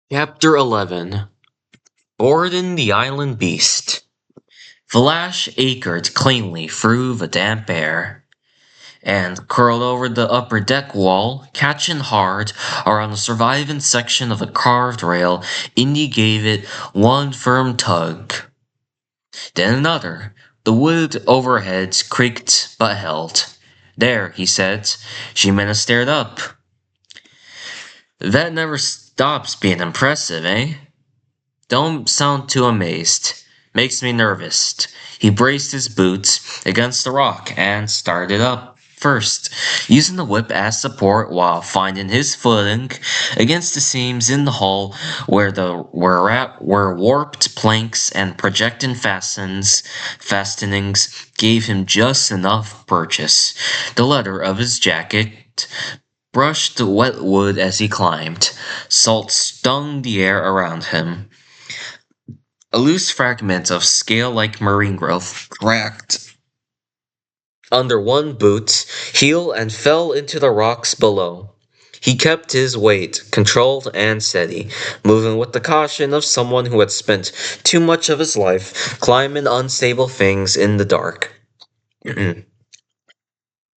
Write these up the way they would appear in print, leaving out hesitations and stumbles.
Chapter 11. Borden the Island Beast. Flash acred cleanly through the damp air, and curled over the upper deck wall, catching hard around the surviving section of the carved rail. Indy gave it one firm tug, then another. The wood overhead creaked but held. There, he said. Ximena stared up. That never stops being impressive, eh? Don't sound too amazed. Makes me nervous. He braced his boots against the rock and started up first, using the whip as support while finding his footing against the seams in the hull where warped planks and projecting fastenings gave him just enough purchase. The leather of his jacket brushed the wet wood as he climbed. Salt stung the air around him. A loose fragment of scale-like marine growth cracked under one boot heel and fell into the rocks below. He kept his weight controlled and steady, moving with the caution of someone who had spent too much of his life climbing unstable things in the dark.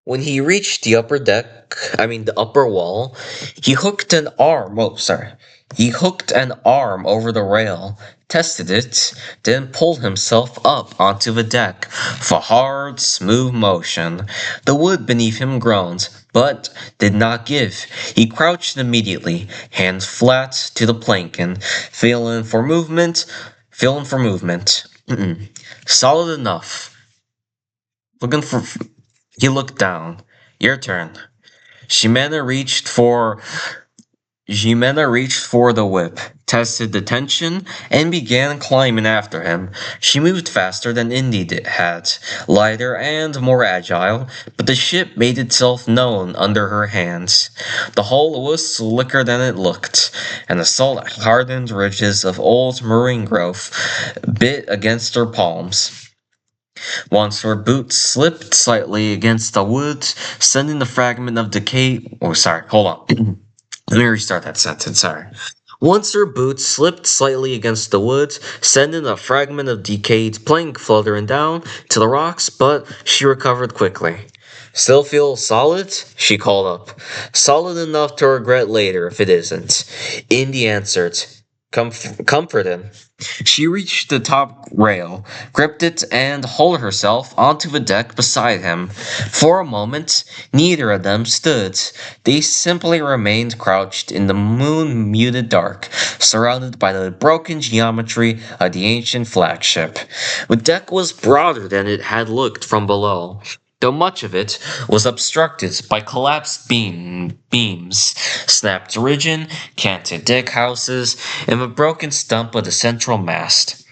When he reached the the upper wall, he hooked an arm. He hooked an arm over the rail, tested it, then pulled himself up onto the deck with a hard, smooth motion. The wood beneath him groaned, but did not give. He crouched immediately, hands flat to the planking, feeling for movement. Solid enough. He looked down. Your turn. Ximena reached for the whip, tested the tension, and began climbing after him. She moved faster than Indy had, lighter and more agile, but the ship made itself known under her hands. The hull was slicker than it looked, and the salt-hardened ridges of old marine growth bit against her palms. Once her boots slipped slightly against the wood, sending the fragment of decay. Oh, sorry, hold on. Let me restart that sentence, sorry. Once her boots slipped slightly against the wood, sending a fragment of decayed plank fluttering down to the rocks, but she recovered quickly. Still feel solid? She called up. Solid enough to regret later if it isn't. Indy answered. Comfort him. She reached the top rail, gripped it, and hauled herself onto the deck beside him. For a moment, neither of them stood. They simply remained crouched in the moon-muted dark, surrounded by the broken geometry of the ancient flagship. The deck was broader than it had looked from below, though much of it was obstructed by collapsed beams, snapped rigging, canted deck houses, and the broken stump of the central mast.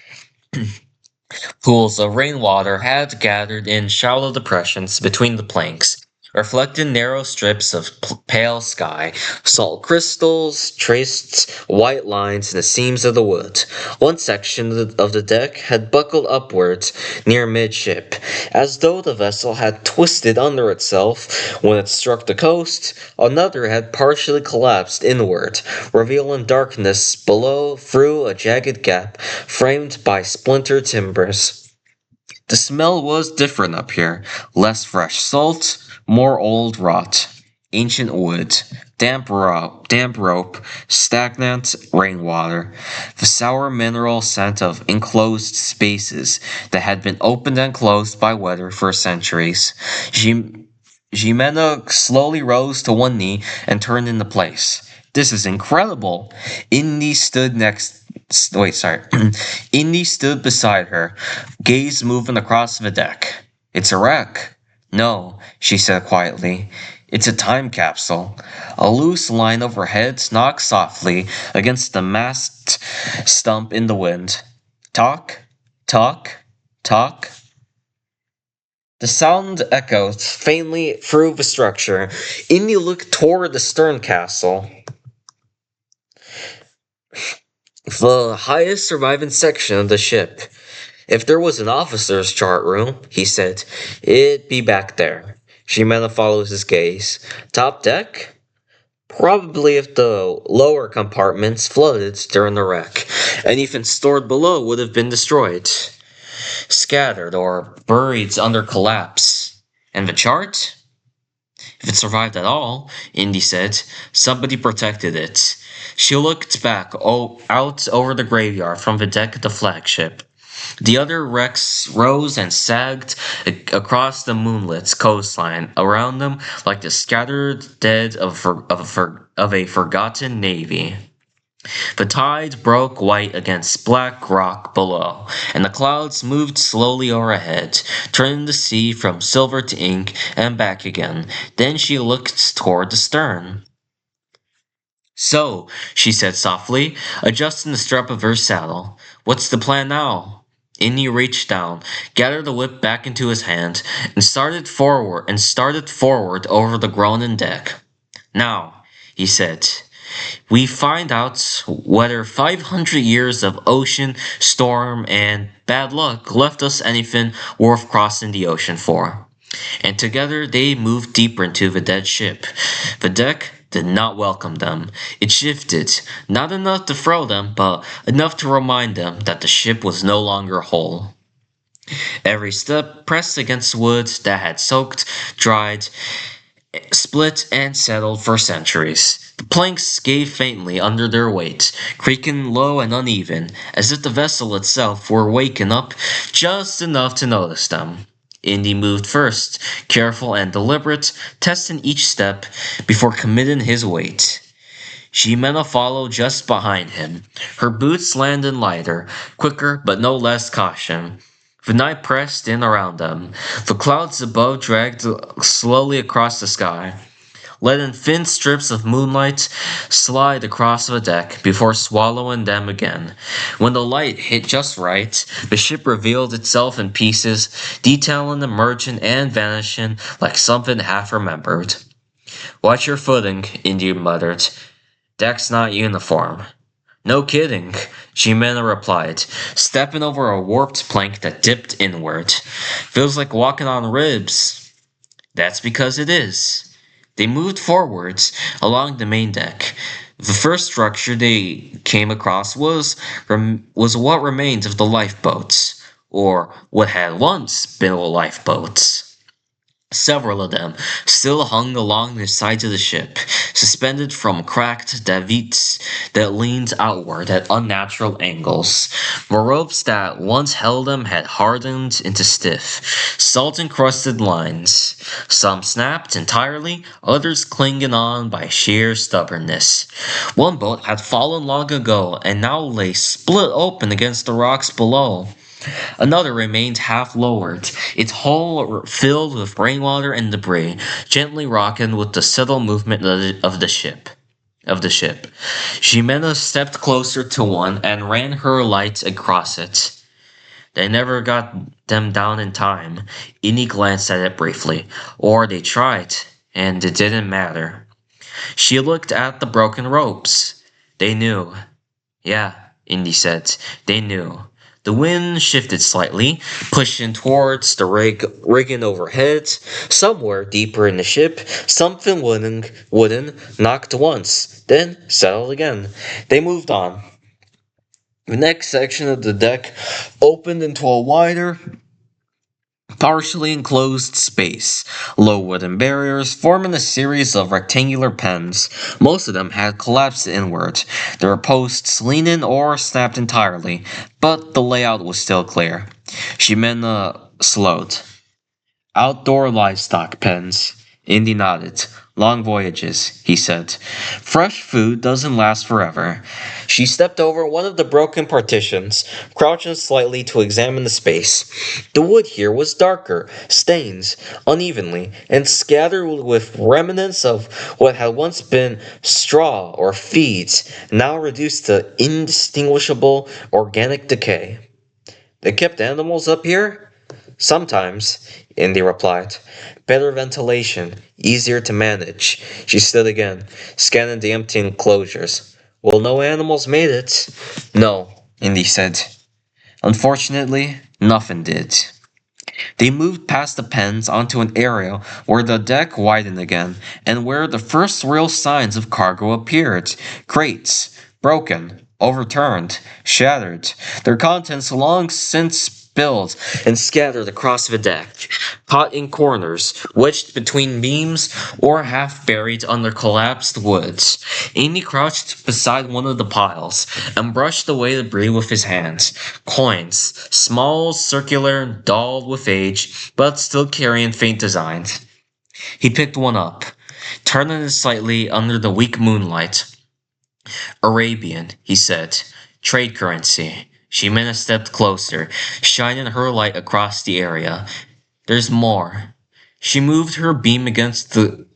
Pools of rainwater had gathered in shallow depressions between the planks, reflecting narrow strips of pale sky. Salt crystals traced white lines in the seams of the wood. One section of the deck had buckled upwards near midship, as though the vessel had twisted under itself when it struck the coast. Another had partially collapsed inward, revealing darkness below through a jagged gap framed by splintered timbers. The smell was different up here, less fresh salt, more old rot, ancient wood, damp rope, stagnant rainwater, the sour mineral scent of enclosed spaces that had been opened and closed by weather for centuries. Ximena slowly rose to one knee and turned into place. This is incredible. Indy stood Indy stood beside her, gaze moving across the deck. It's a wreck. No, she said quietly. It's a time capsule. A loose line overhead knocked softly against the mast stump in the wind. Talk, talk, talk. The sound echoed faintly through the structure. Indy looked toward the stern castle, the highest surviving section of the ship. If there was an officer's chart room, he said, it'd be back there. Ximena followed his gaze. Top deck? Probably if the lower compartments flooded during the wreck, anything stored below would have been destroyed, scattered, or buried under collapse. And the chart? If it survived at all, Indy said, somebody protected it. She looked back out over the graveyard from the deck of the flagship. The other wrecks rose and sagged across the moonlit coastline around them like the scattered dead of a forgotten navy. The tide broke white against black rock below, and the clouds moved slowly overhead, turning the sea from silver to ink and back again. Then she looked toward the stern. So, she said softly, adjusting the strap of her saddle, what's the plan now? Indy reached down, gathered the whip back into his hand, and started forward over the groaning deck. Now, he said, we find out whether 500 years of ocean, storm, and bad luck left us anything worth crossing the ocean for. And together they moved deeper into the dead ship. The deck did not welcome them. It shifted, not enough to throw them, but enough to remind them that the ship was no longer whole. Every step pressed against wood that had soaked, dried, split, and settled for centuries. The planks gave faintly under their weight, creaking low and uneven, as if the vessel itself were waking up just enough to notice them. Indy moved first, careful and deliberate, testing each step before committing his weight. Ximena followed just behind him, her boots landing lighter, quicker but no less caution. The night pressed in around them. The clouds above dragged slowly across the sky, letting thin strips of moonlight slide across the deck before swallowing them again. When the light hit just right, the ship revealed itself in pieces, detailing emerging and vanishing like something half remembered. Watch your footing, Indy muttered. Deck's not uniform. No kidding, Ximena replied, stepping over a warped plank that dipped inward. Feels like walking on ribs. That's because it is. They moved forwards along the main deck. The first structure they came across was what remained of the lifeboats, or what had once been lifeboats. Several of them still hung along the sides of the ship, suspended from cracked davits that leaned outward at unnatural angles. The ropes that once held them had hardened into stiff, salt-encrusted lines. Some snapped entirely, others clinging on by sheer stubbornness. One boat had fallen long ago and now lay split open against the rocks below. Another remained half lowered, its hull filled with rainwater and debris, gently rocking with the subtle movement of the ship. Ximena stepped closer to one and ran her light across it. They never got them down in time. Innie glanced at it briefly. Or they tried, and it didn't matter. She looked at the broken ropes. They knew. Yeah, Indy said. They knew. The wind shifted slightly, pushing towards the rigging overhead. Somewhere deeper in the ship, something wooden knocked once, then settled again. They moved on. The next section of the deck opened into a wider, partially enclosed space. Low wooden barriers forming a series of rectangular pens. Most of them had collapsed inward. There were posts leaning or snapped entirely, but the layout was still clear. Ximena slowed. Outdoor livestock pens. Indy nodded. Long voyages, he said. Fresh food doesn't last forever. She stepped over one of the broken partitions, crouching slightly to examine the space. The wood here was darker, stains, unevenly, and scattered with remnants of what had once been straw or feeds, now reduced to indistinguishable organic decay. They kept animals up here? Sometimes, Indy replied. Better ventilation, easier to manage. She stood again, scanning the empty enclosures. Well, no animals made it. No, Indy said. Unfortunately, nothing did. They moved past the pens onto an area where the deck widened again, and where the first real signs of cargo appeared. Crates, broken, overturned, shattered, their contents long since spilled and scattered across the deck, caught in corners, wedged between beams, or half buried under collapsed woods. Amy crouched beside one of the piles and brushed away debris with his hands. Coins, small, circular, dulled with age, but still carrying faint designs. He picked one up, turning it slightly under the weak moonlight. Arabian, he said. Trade currency. Ximena stepped closer, shining her light across the area. There's more. She moved her beam against the.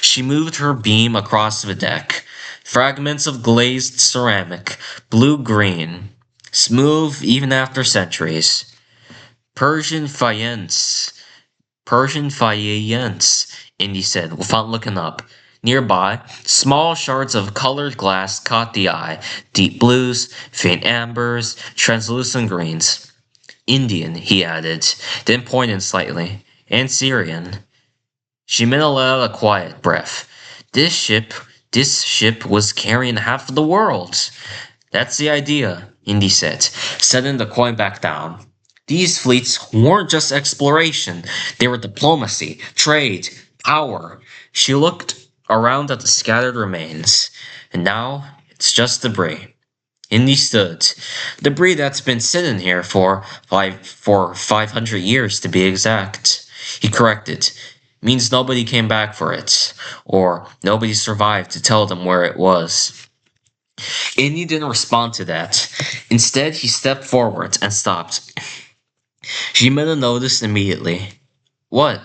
She moved her beam across the deck. Fragments of glazed ceramic, blue-green, smooth even after centuries. Persian faience. Persian faience, Indy said without looking up. Nearby, small shards of colored glass caught the eye. Deep blues, faint ambers, translucent greens. Indian, he added, then pointed slightly. And Syrian. Ximena let out a quiet breath. This ship was carrying half of the world. That's the idea, Indy said, setting the coin back down. These fleets weren't just exploration, they were diplomacy, trade, power. She looked around at the scattered remains, and now it's just debris. Indy stood. Debris that's been sitting here for 500 years to be exact. He corrected. Means nobody came back for it, or nobody survived to tell them where it was. Indy didn't respond to that. Instead, he stepped forward and stopped. Ximena noticed immediately. What?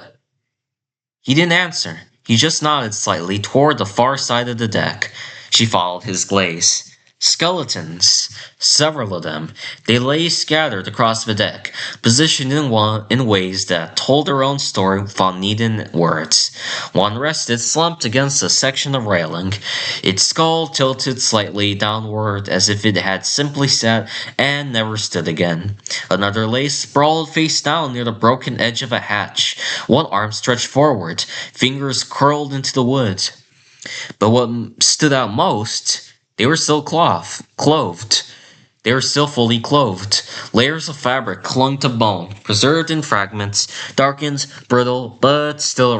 He didn't answer. He just nodded slightly toward the far side of the deck. She followed his gaze. Skeletons. Several of them. They lay scattered across the deck, positioned in ways that told their own story without needing words. One rested slumped against a section of railing, its skull tilted slightly downward as if it had simply sat and never stood again. Another lay sprawled face down near the broken edge of a hatch, one arm stretched forward, fingers curled into the wood. But what stood out most, they were still clothed. They were still fully clothed. Layers of fabric clung to bone, preserved in fragments, darkened, brittle, but still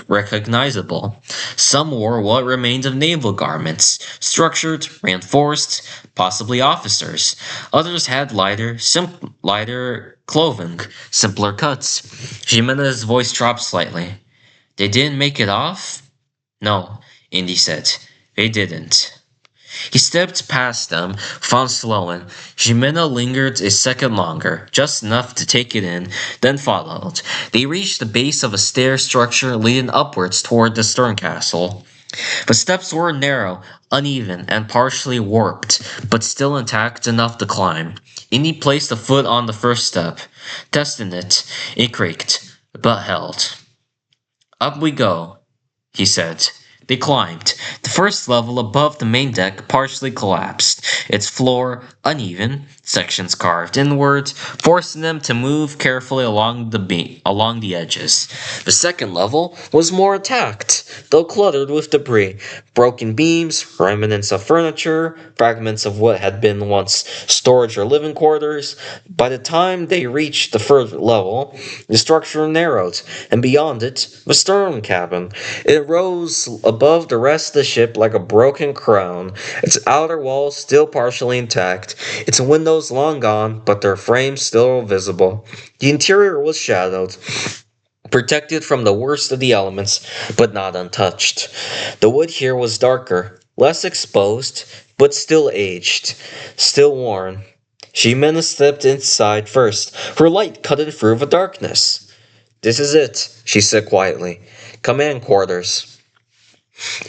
recognizable. Some wore what remained of naval garments, structured, reinforced, possibly officers. Others had lighter clothing, simpler cuts. Jimena's voice dropped slightly. They didn't make it off? No, Indy said. They didn't. He stepped past them, found Sloan. Ximena lingered a second longer, just enough to take it in, then followed. They reached the base of a stair structure leading upwards toward the stern castle. The steps were narrow, uneven, and partially warped, but still intact enough to climb. Indy placed a foot on the first step. Testing it, it creaked, but held. Up we go, he said. They climbed. The first level above the main deck partially collapsed, its floor uneven, sections carved inward, forcing them to move carefully along the edges. The second level was more intact, though cluttered with debris, broken beams, remnants of furniture, fragments of what had been once storage or living quarters. By the time they reached the third level, the structure narrowed, and beyond it, the stern cabin. It rose above the rest of the ship like a broken crown, its outer walls still partially intact, its windows long gone, but their frames still visible. The interior was shadowed, protected from the worst of the elements, but not untouched. The wood here was darker, less exposed, but still aged, still worn. Ximena stepped inside first, her light cutting through the darkness. This is it, she said quietly. Command quarters.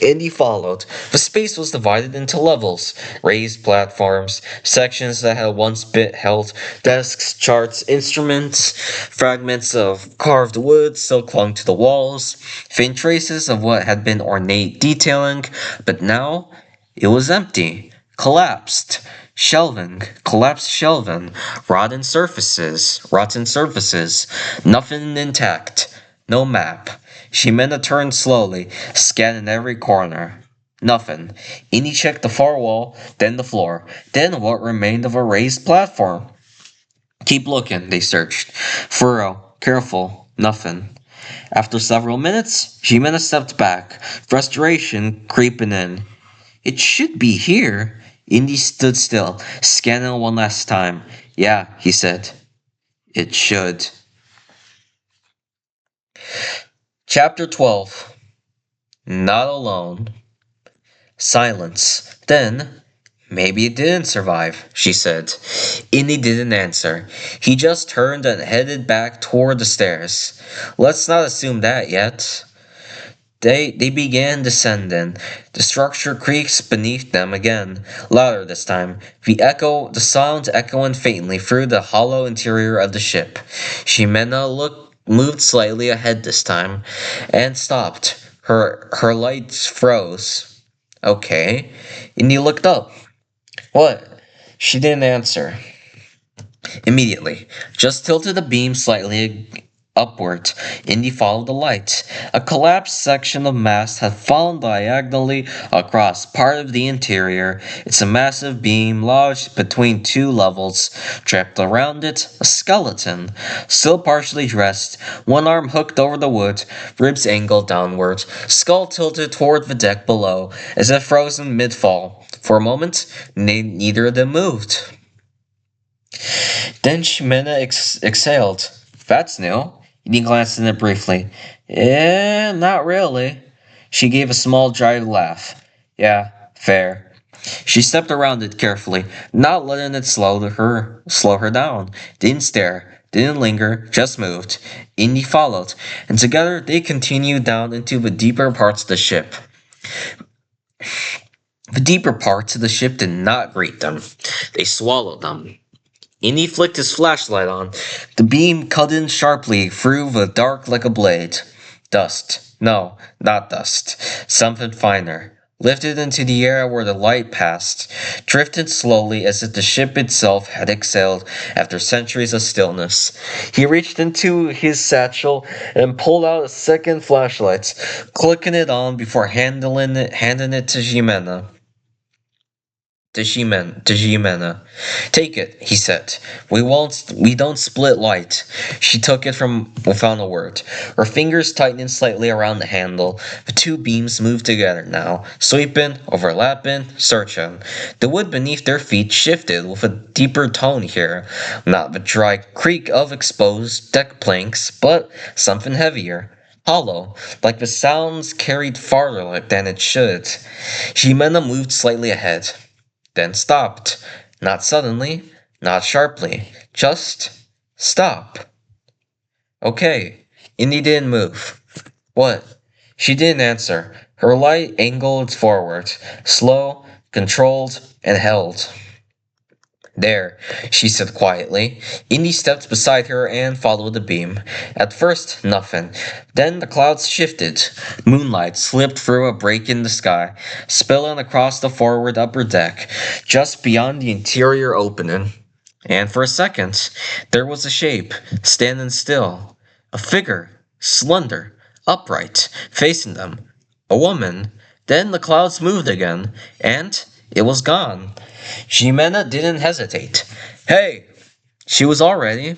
Indy followed. The space was divided into levels, raised platforms, sections that had once been held desks, charts, instruments, fragments of carved wood still clung to the walls, faint traces of what had been ornate detailing, but now it was empty, collapsed. Shelving, collapsed shelving, rotten surfaces, nothing intact, no map. Ximena turned slowly, scanning every corner. Nothing. Indy checked the far wall, then the floor, then what remained of a raised platform. Keep looking, they searched. Furrow, careful, nothing. After several minutes, Ximena stepped back, frustration creeping in. It should be here. Indy stood still, scanning one last time. Yeah, he said. It should. Chapter 12. Not alone. Silence. Then, maybe it didn't survive, she said. Indy didn't answer. He just turned and headed back toward the stairs. Let's not assume that yet. They began descending. The structure creaks beneath them again, louder this time. The sound echoing faintly through the hollow interior of the ship. Ximena moved slightly ahead this time, and stopped. Her lights froze. Okay. And he looked up. What? She didn't answer. Immediately, just tilted the beam slightly upward. Indy followed the light. A collapsed section of mast had fallen diagonally across part of the interior. It's a massive beam lodged between two levels. Trapped around it, a skeleton, still partially dressed, one arm hooked over the wood, ribs angled downward, skull tilted toward the deck below, as if frozen mid-fall. For a moment, neither of them moved. Then Ximena exhaled. That's new. He glanced at it briefly. Not really. She gave a small, dry laugh. Yeah, fair. She stepped around it carefully, not letting it slow her down. Didn't stare, didn't linger, just moved. Indy followed, and together they continued down into the deeper parts of the ship. The deeper parts of the ship did not greet them. They swallowed them. Indy flicked his flashlight on. The beam cut in sharply through the dark like a blade. Dust. No, not dust. Something finer. Lifted into the air where the light passed. Drifted slowly as if the ship itself had exhaled after centuries of stillness. He reached into his satchel and pulled out a second flashlight, clicking it on before handing it to Ximena. To Ximena. Take it, he said. We don't split light. She took it from without a word. Her fingers tightened slightly around the handle. The two beams moved together now, sweeping, overlapping, searching. The wood beneath their feet shifted with a deeper tone here. Not the dry creak of exposed deck planks, but something heavier. Hollow, like the sounds carried farther than it should. Ximena moved slightly ahead. Then stopped. Not suddenly, not sharply. Just stop. Okay. Indy didn't move. What? She didn't answer. Her light angled forward, slow, controlled, and held. There, she said quietly. Indy stepped beside her and followed the beam. At first, nothing. Then the clouds shifted. Moonlight slipped through a break in the sky, spilling across the forward upper deck, just beyond the interior opening. And for a second, there was a shape, standing still. A figure, slender, upright, facing them. A woman. Then the clouds moved again, and it was gone. Ximena didn't hesitate. Hey! She was already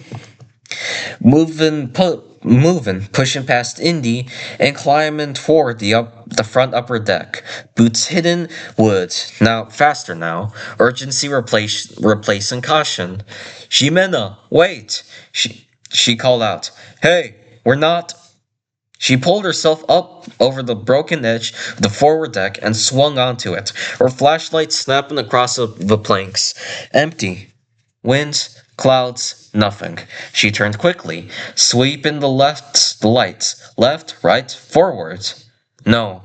moving, pushing past Indy and climbing toward the front upper deck. Boots hidden wood. Now, faster now. Urgency replacing caution. Ximena, wait! She called out. Hey, we're not... She pulled herself up over the broken edge of the forward deck and swung onto it, her flashlight snapping across the planks. Empty. Wind, clouds, nothing. She turned quickly, sweeping the lights, left, right, forward. No.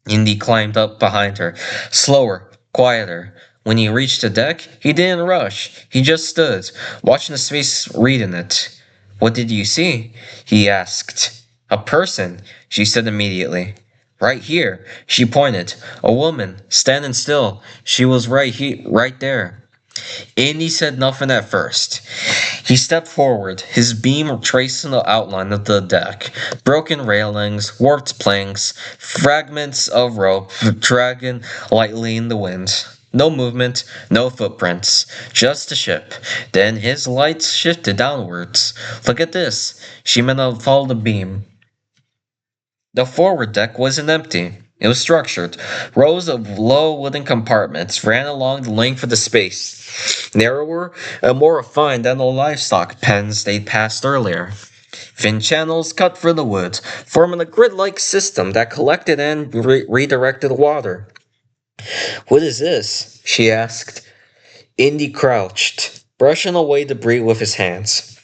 Indy climbed up behind her, slower, quieter. When he reached the deck, he didn't rush. He just stood, watching his face, reading it. What did you see? He asked. A person, she said immediately. Right here, she pointed. A woman, standing still. She was right there. Andy said nothing at first. He stepped forward, his beam tracing the outline of the deck. Broken railings, warped planks, fragments of rope dragging lightly in the wind. No movement, no footprints, just the ship. Then his lights shifted downwards. Look at this. Shimeno followed the beam. The forward deck wasn't empty. It was structured. Rows of low wooden compartments ran along the length of the space, narrower and more refined than the livestock pens they'd passed earlier. Thin channels cut through the wood, forming a grid-like system that collected and redirected water. "What is this?" she asked. Indy crouched, brushing away debris with his hands.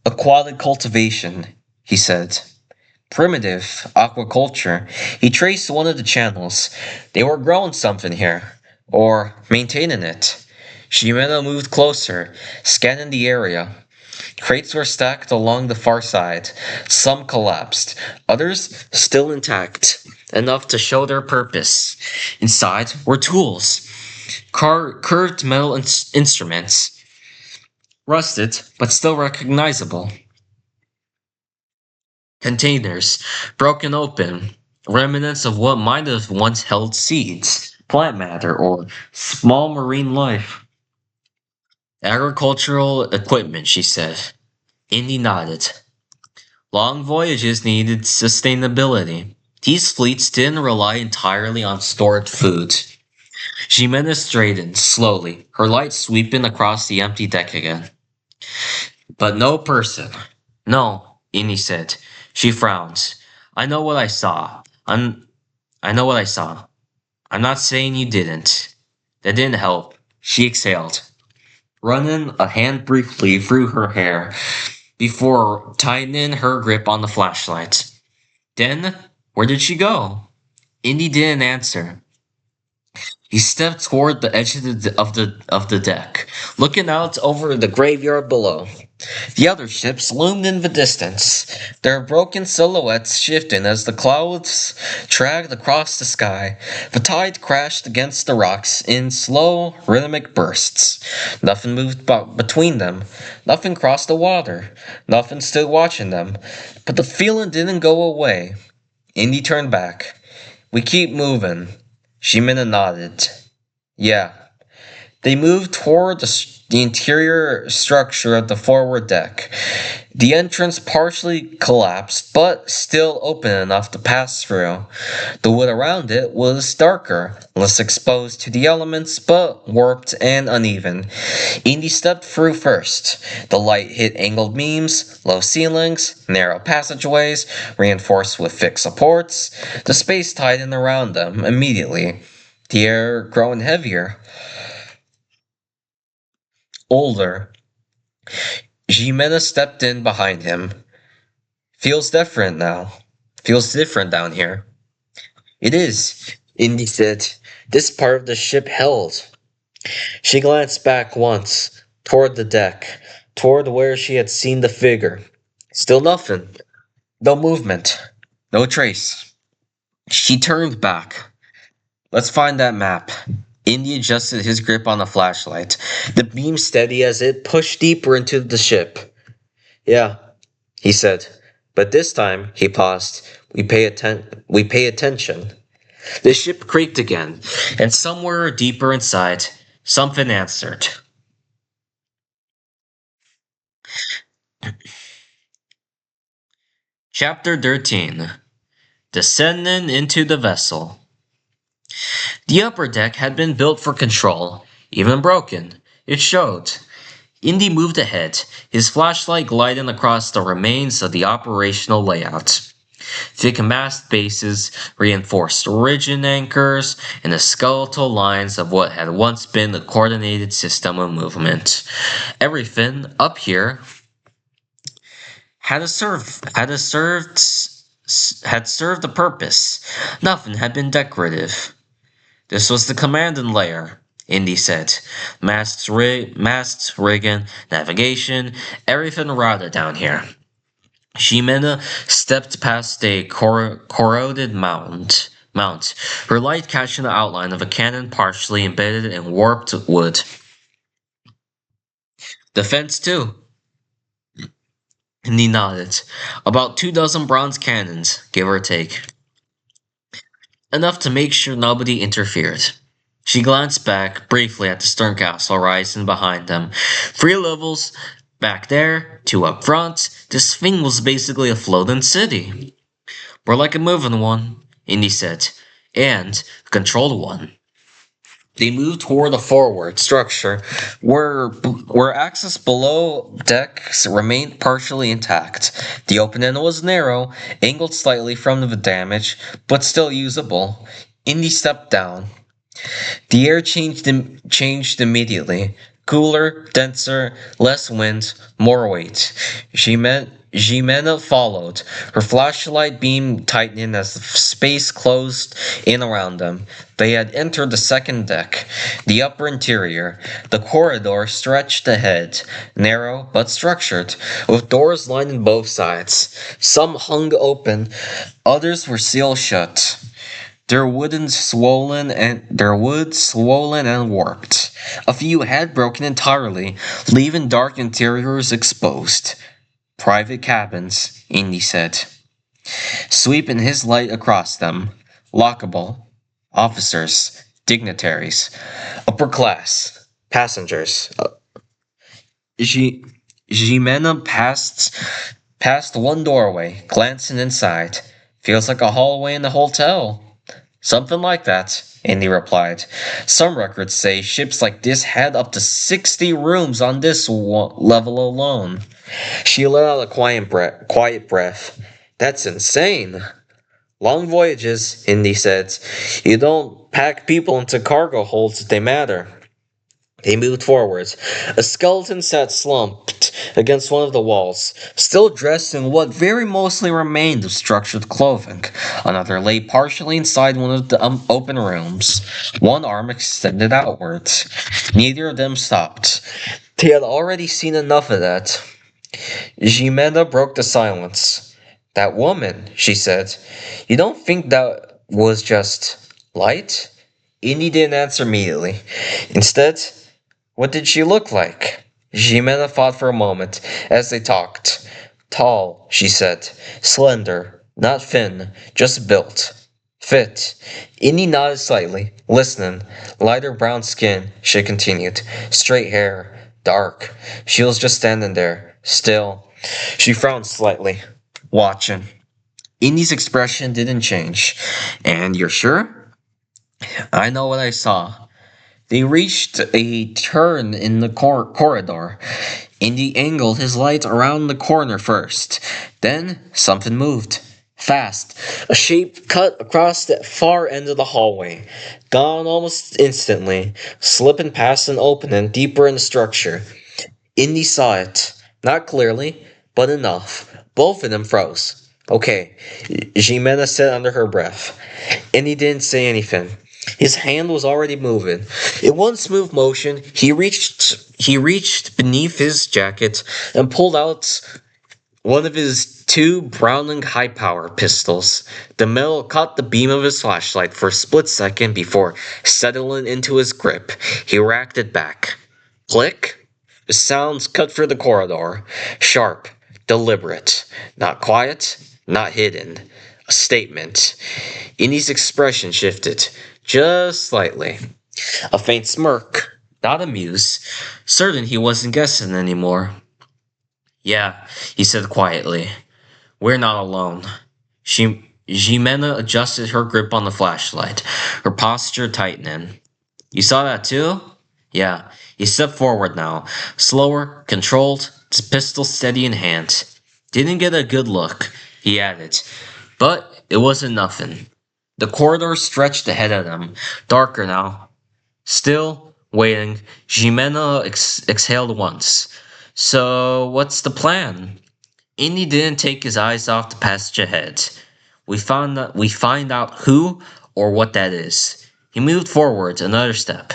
"Aquatic cultivation," he said. "Primitive aquaculture." He traced one of the channels. They were growing something here, or maintaining it. Shimeno moved closer, scanning the area. Crates were stacked along the far side. Some collapsed, others still intact, enough to show their purpose. Inside were tools, curved metal instruments, rusted but still recognizable. Containers, broken open, remnants of what might have once held seeds, plant matter, or small marine life. "Agricultural equipment," she said. Indy nodded. Long voyages needed sustainability. These fleets didn't rely entirely on stored food. Ximena straightened, slowly, her light sweeping across the empty deck again. "But no person." "No," Indy said. She frowned. "I know what I saw. I know what I saw. I'm not saying you didn't." That didn't help. She exhaled, running a hand briefly through her hair before tightening her grip on the flashlight. "Then, where did she go?" Indy didn't answer. He stepped toward the edge of the deck, looking out over the graveyard below. The other ships loomed in the distance, their broken silhouettes shifting as the clouds dragged across the sky. The tide crashed against the rocks in slow, rhythmic bursts. Nothing moved between them. Nothing crossed the water. Nothing stood watching them. But the feeling didn't go away. Indy turned back. "We keep moving." Shimena nodded. "Yeah." They moved toward the interior structure of the forward deck. The entrance partially collapsed, but still open enough to pass through. The wood around it was darker, less exposed to the elements, but warped and uneven. Indy stepped through first. The light hit angled beams, low ceilings, narrow passageways, reinforced with thick supports. The space tightened around them immediately, the air growing heavier, older. Jimena stepped in behind him. "Feels different now. Feels different down here." "It is," Indy said. "This part of the ship held." She glanced back once, toward the deck, toward where she had seen the figure. Still nothing. No movement. No trace. She turned back. "Let's find that map." Indy adjusted his grip on the flashlight, the beam steady as it pushed deeper into the ship. "Yeah," he said. "But this time," he paused, we pay attention." The ship creaked again, and somewhere deeper inside, something answered. Chapter 13. Descending into the vessel. The upper deck had been built for control, even broken. It showed. Indy moved ahead, his flashlight gliding across the remains of the operational layout. Thick mast bases, reinforced rigid anchors, and the skeletal lines of what had once been a coordinated system of movement. Everything up here had served a purpose. Nothing had been decorative. "This was the commanding layer," Indy said. Masts, rigging, navigation, everything routed down here." Ximena stepped past a corroded mount, her light catching the outline of a cannon partially embedded in warped wood. Defense too. And he nodded. About 2 dozen bronze cannons, give or take. Enough to make sure nobody interfered. She glanced back briefly at the stern castle rising behind them. 3 levels back there, 2 up front. This thing was basically a floating city. More like a moving one, Indy said, and a controlled one. They moved toward a forward structure where access below decks remained partially intact. The open end was narrow, angled slightly from the damage, but still usable. Indy stepped down. The air changed immediately. Cooler, denser, less wind, more weight. Jimena followed, her flashlight beam tightening as the space closed in around them. They had entered the second deck, the upper interior. The corridor stretched ahead, narrow but structured, with doors lining both sides. Some hung open, others were sealed shut. Their wood swollen and warped. A few had broken entirely, leaving dark interiors exposed. Private cabins, Indy said, sweeping his light across them. Lockable. Officers, dignitaries, upper class, passengers. Jimena passed one doorway, glancing inside. Feels like a hallway in a hotel. Something like that, Indy replied. Some records say ships like this had up to 60 rooms on this level alone. She let out a quiet breath. That's insane. Long voyages, Indy said. You don't pack people into cargo holds if they matter. They moved forwards. A skeleton sat slumped against one of the walls, still dressed in what very mostly remained of structured clothing. Another lay partially inside one of the open rooms, one arm extended outwards. Neither of them stopped. They had already seen enough of that. Jimena broke the silence. That woman, she said. You don't think that was just light? Indy didn't answer immediately. Instead, what did she look like? Jimena thought for a moment as they talked. Tall, she said. Slender, not thin, just built. Fit. Indy nodded slightly, listening. Lighter brown skin, she continued. Straight hair. Dark. She was just standing there, still. She frowned slightly, watching. Indy's expression didn't change. And you're sure? I know what I saw. They reached a turn in the corridor. Indy angled his light around the corner first. Then something moved. Fast. A shape cut across the far end of the hallway. Gone almost instantly, slipping past an opening deeper in the structure. Indy saw it. Not clearly, but enough. Both of them froze. Okay, Jimena said under her breath. Indy didn't say anything. His hand was already moving. In one smooth motion, he reached beneath his jacket and pulled out one of his 2 Browning high-power pistols. The metal caught the beam of his flashlight for a split second before settling into his grip. He racked it back. Click. The sounds cut through the corridor. Sharp, deliberate, not quiet, not hidden. A statement. Indy's expression shifted, just slightly. A faint smirk, not amused, certain he wasn't guessing anymore. Yeah, he said quietly. We're not alone. Jimena adjusted her grip on the flashlight, her posture tightening. You saw that too? Yeah. He stepped forward now, slower, controlled, his pistol steady in hand. Didn't get a good look, he added, but it wasn't nothing. The corridor stretched ahead of them, darker now. Still, waiting, Jimena exhaled once. So, what's the plan? Indy didn't take his eyes off the passage ahead. We find out who or what that is. He moved forward another step,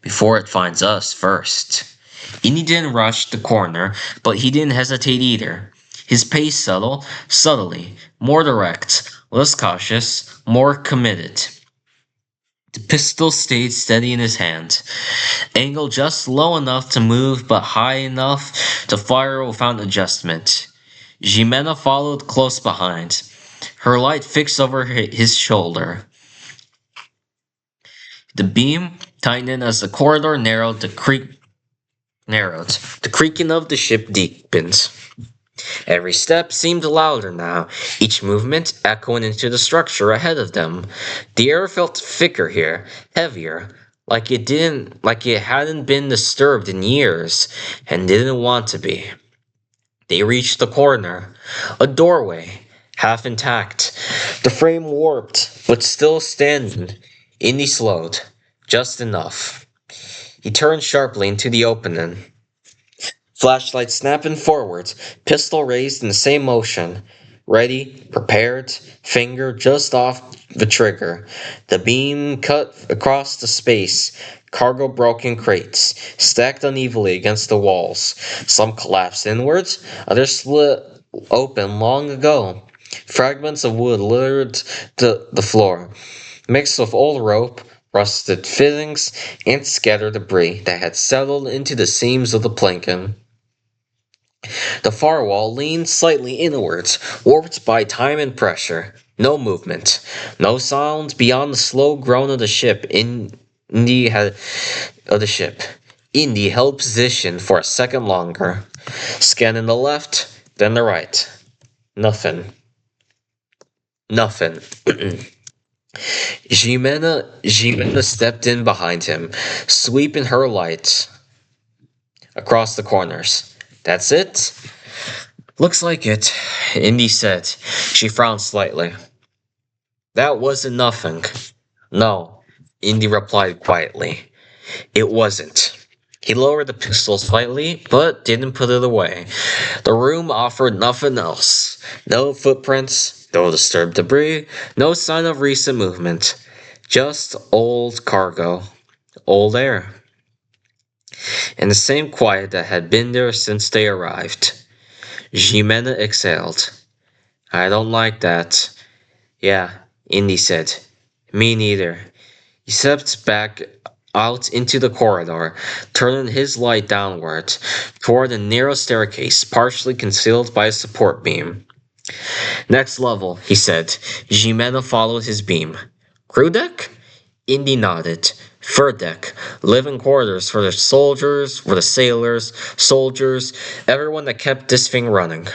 before it finds us first. Indy didn't rush the corner, but he didn't hesitate either. His pace subtly, more direct, less cautious, more committed. The pistol stayed steady in his hand, angled just low enough to move but high enough to fire without adjustment. Jimena followed close behind, her light fixed over his shoulder. The beam tightened as the corridor narrowed. The creaking of the ship deepened. Every step seemed louder now, each movement echoing into the structure ahead of them. The air felt thicker here, heavier, like it hadn't been disturbed in years, and didn't want to be. They reached the corner, a doorway, half intact, the frame warped, but still standing. Indy slowed, just enough. He turned sharply into the opening. Flashlight snapping forward, pistol raised in the same motion. Ready, prepared, finger just off the trigger. The beam cut across the space. Cargo broken crates, stacked unevenly against the walls. Some collapsed inwards, others split open long ago. Fragments of wood littered the floor, mixed with old rope, rusted fittings, and scattered debris that had settled into the seams of the planking. The far wall leaned slightly inwards, warped by time and pressure. No movement, no sound beyond the slow groan of the ship. Indy held position for a second longer, scanning the left, then the right. Nothing. Nothing. Jimena stepped in behind him, sweeping her light across the corners. That's it? Looks like it, Indy said. She frowned slightly. That wasn't nothing. No, Indy replied quietly. It wasn't. He lowered the pistol slightly, but didn't put it away. The room offered nothing else. No footprints, no disturbed debris, no sign of recent movement. Just old cargo. Old air. And the same quiet that had been there since they arrived. Jimena exhaled. I don't like that. Yeah, Indy said. Me neither. He stepped back out into the corridor, turning his light downward, toward a narrow staircase partially concealed by a support beam. Next level, he said. Jimena followed his beam. Crew deck? Indy nodded. Third deck, living quarters for the soldiers, for the sailors, soldiers, everyone that kept this thing running.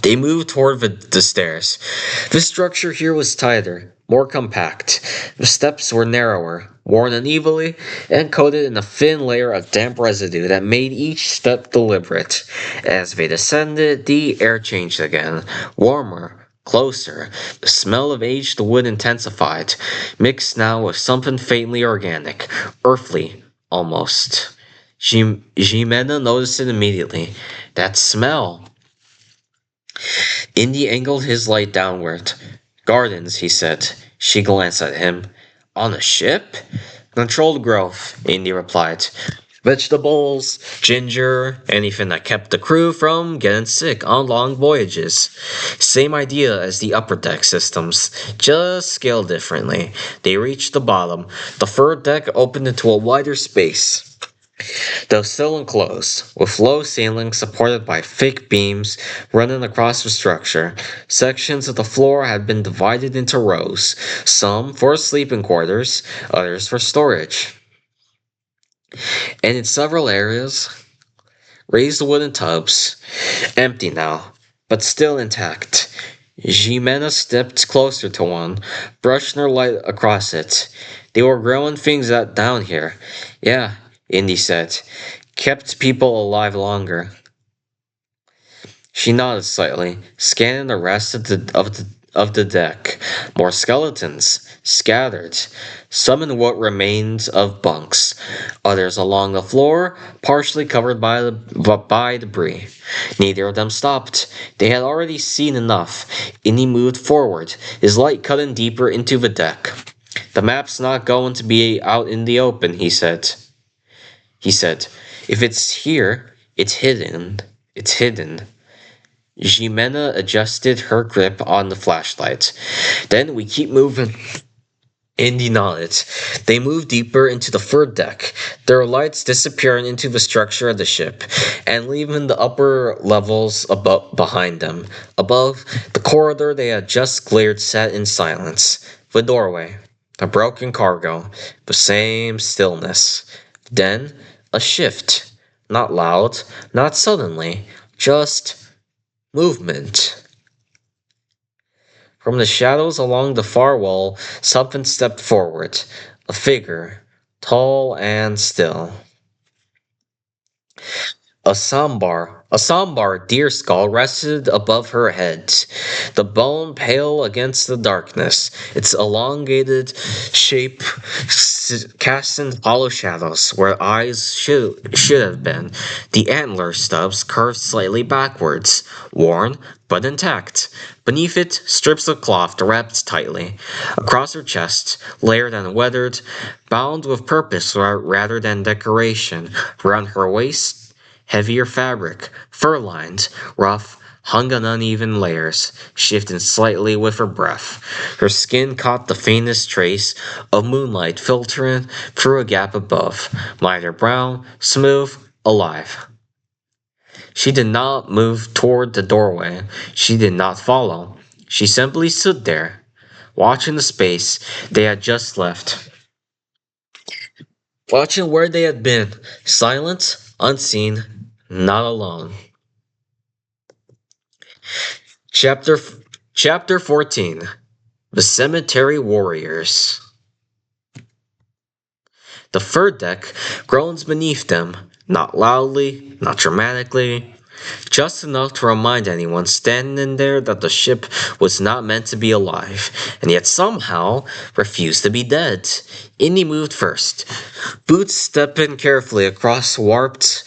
They moved toward the stairs. The structure here was tighter, more compact. The steps were narrower, worn unevenly, and coated in a thin layer of damp residue that made each step deliberate. As they descended, the air changed again, warmer, closer. The smell of aged wood intensified, mixed now with something faintly organic, earthly, almost. Jimena noticed it immediately. That smell. Indy angled his light downward. Gardens, he said. She glanced at him. On a ship? Controlled growth, Indy replied. Vegetables, ginger, anything that kept the crew from getting sick on long voyages. Same idea as the upper deck systems, just scaled differently. They reached the bottom. The third deck opened into a wider space. Though still enclosed, with low ceilings supported by thick beams running across the structure, sections of the floor had been divided into rows, some for sleeping quarters, others for storage. And in several areas, raised wooden tubs, empty now, but still intact. Jimena stepped closer to one, brushing her light across it. They were growing things down here. Yeah, Indy said. Kept people alive longer. She nodded slightly, scanning the rest of the deck. More skeletons, scattered, some in what remained of bunks, others along the floor, partially covered by debris. Neither of them stopped. They had already seen enough. Indy moved forward, his light cutting deeper into the deck. The map's not going to be out in the open, he said. If it's here, it's hidden. It's hidden. Jimena adjusted her grip on the flashlight. Then we keep moving. Indy nodded. They moved deeper into the third deck, their lights disappearing into the structure of the ship, and leaving the upper levels above behind them. Above, the corridor they had just cleared sat in silence. The doorway, the broken cargo, the same stillness. Then, a shift. Not loud, not suddenly, just movement. From the shadows along the far wall, something stepped forward. A figure, tall and still. A sambar deer skull rested above her head, the bone pale against the darkness, its elongated shape casting hollow shadows where eyes should have been. The antler stubs curved slightly backwards, worn but intact. Beneath it, strips of cloth wrapped tightly. Across her chest, layered and weathered, bound with purpose rather than decoration. Around her waist, heavier fabric, fur-lined, rough, hung on uneven layers, shifting slightly with her breath. Her skin caught the faintest trace of moonlight filtering through a gap above, lighter brown, smooth, alive. She did not move toward the doorway. She did not follow. She simply stood there, watching the space they had just left, watching where they had been, silent, unseen, not alone. Chapter Chapter 14. The Cemetery Warriors. The third deck groans beneath them, not loudly, not dramatically, just enough to remind anyone standing there that the ship was not meant to be alive, and yet somehow refused to be dead. Indy moved first, boots stepping carefully across warped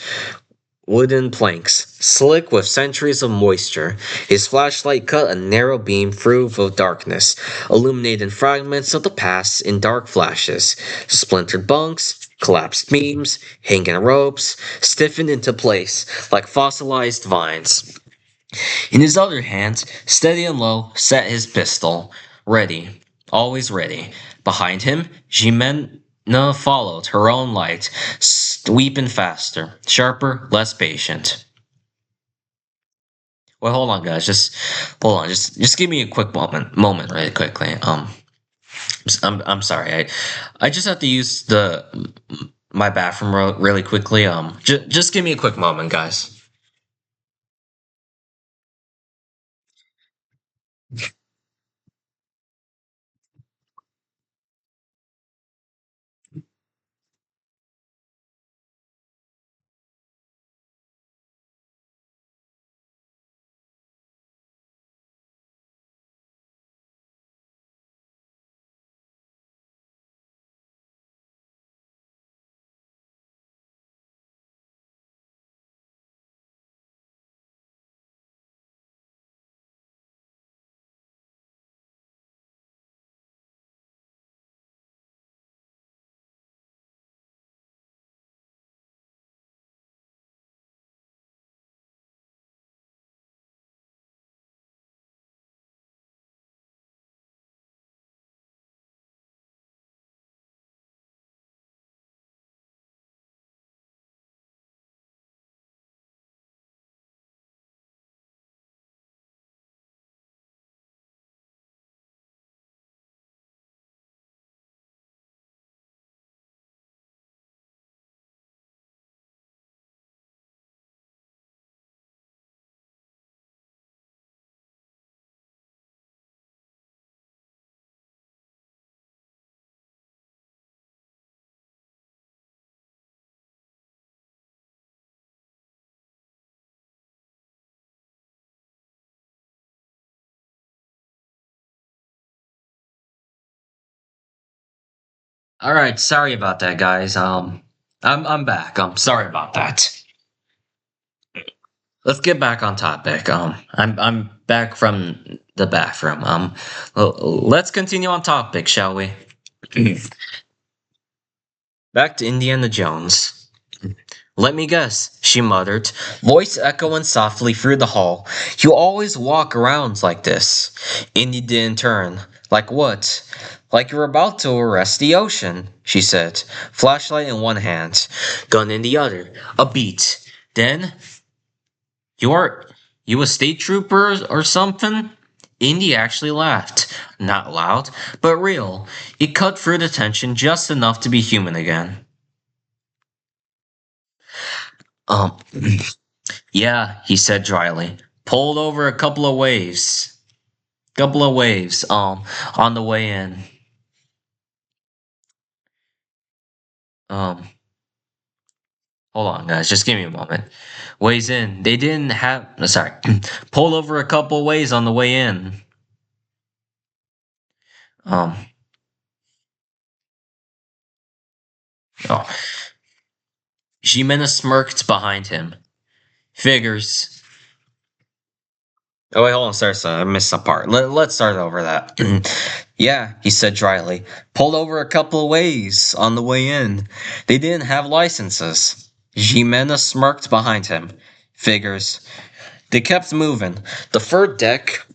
wooden planks, slick with centuries of moisture. His flashlight cut a narrow beam through the darkness, illuminating fragments of the past in dark flashes. Splintered bunks, collapsed beams, hanging ropes, stiffened into place like fossilized vines. In his other hand, steady and low, sat his pistol, ready, always ready. Behind him, Jimena followed, her own light, sweeping faster, sharper, less patient. Well, hold on, guys. Just hold on. Just give me a quick moment, really quickly. I'm sorry. I just have to use the my bathroom really quickly. Just give me a quick moment, guys. All right, sorry about that, guys. I'm back. Sorry about that. Let's get back on topic. I'm back from the bathroom. Let's continue on topic, shall we? Back to Indiana Jones. Let me guess, she muttered, voice echoing softly through the hall. You always walk around like this. Indy didn't turn. Like what? Like you're about to arrest the ocean, she said, flashlight in one hand, gun in the other. A beat. Then, you are you a state trooper or something? Indy actually laughed. Not loud, but real. It cut through the tension just enough to be human again. Um, yeah, he said dryly. Pulled over a couple of waves. Couple of waves, on the way in. Um, hold on, guys, just give me a moment. Ways in. They didn't have. Sorry. Pulled over a couple of ways on the way in. Um, oh. Jimena smirked behind him. Figures. Oh, wait, hold on, sorry, I missed some part. Let's start over that. Yeah, he said dryly. Pulled over a couple of ways on the way in. They didn't have licenses. Jimena smirked behind him. Figures. They kept moving. The third deck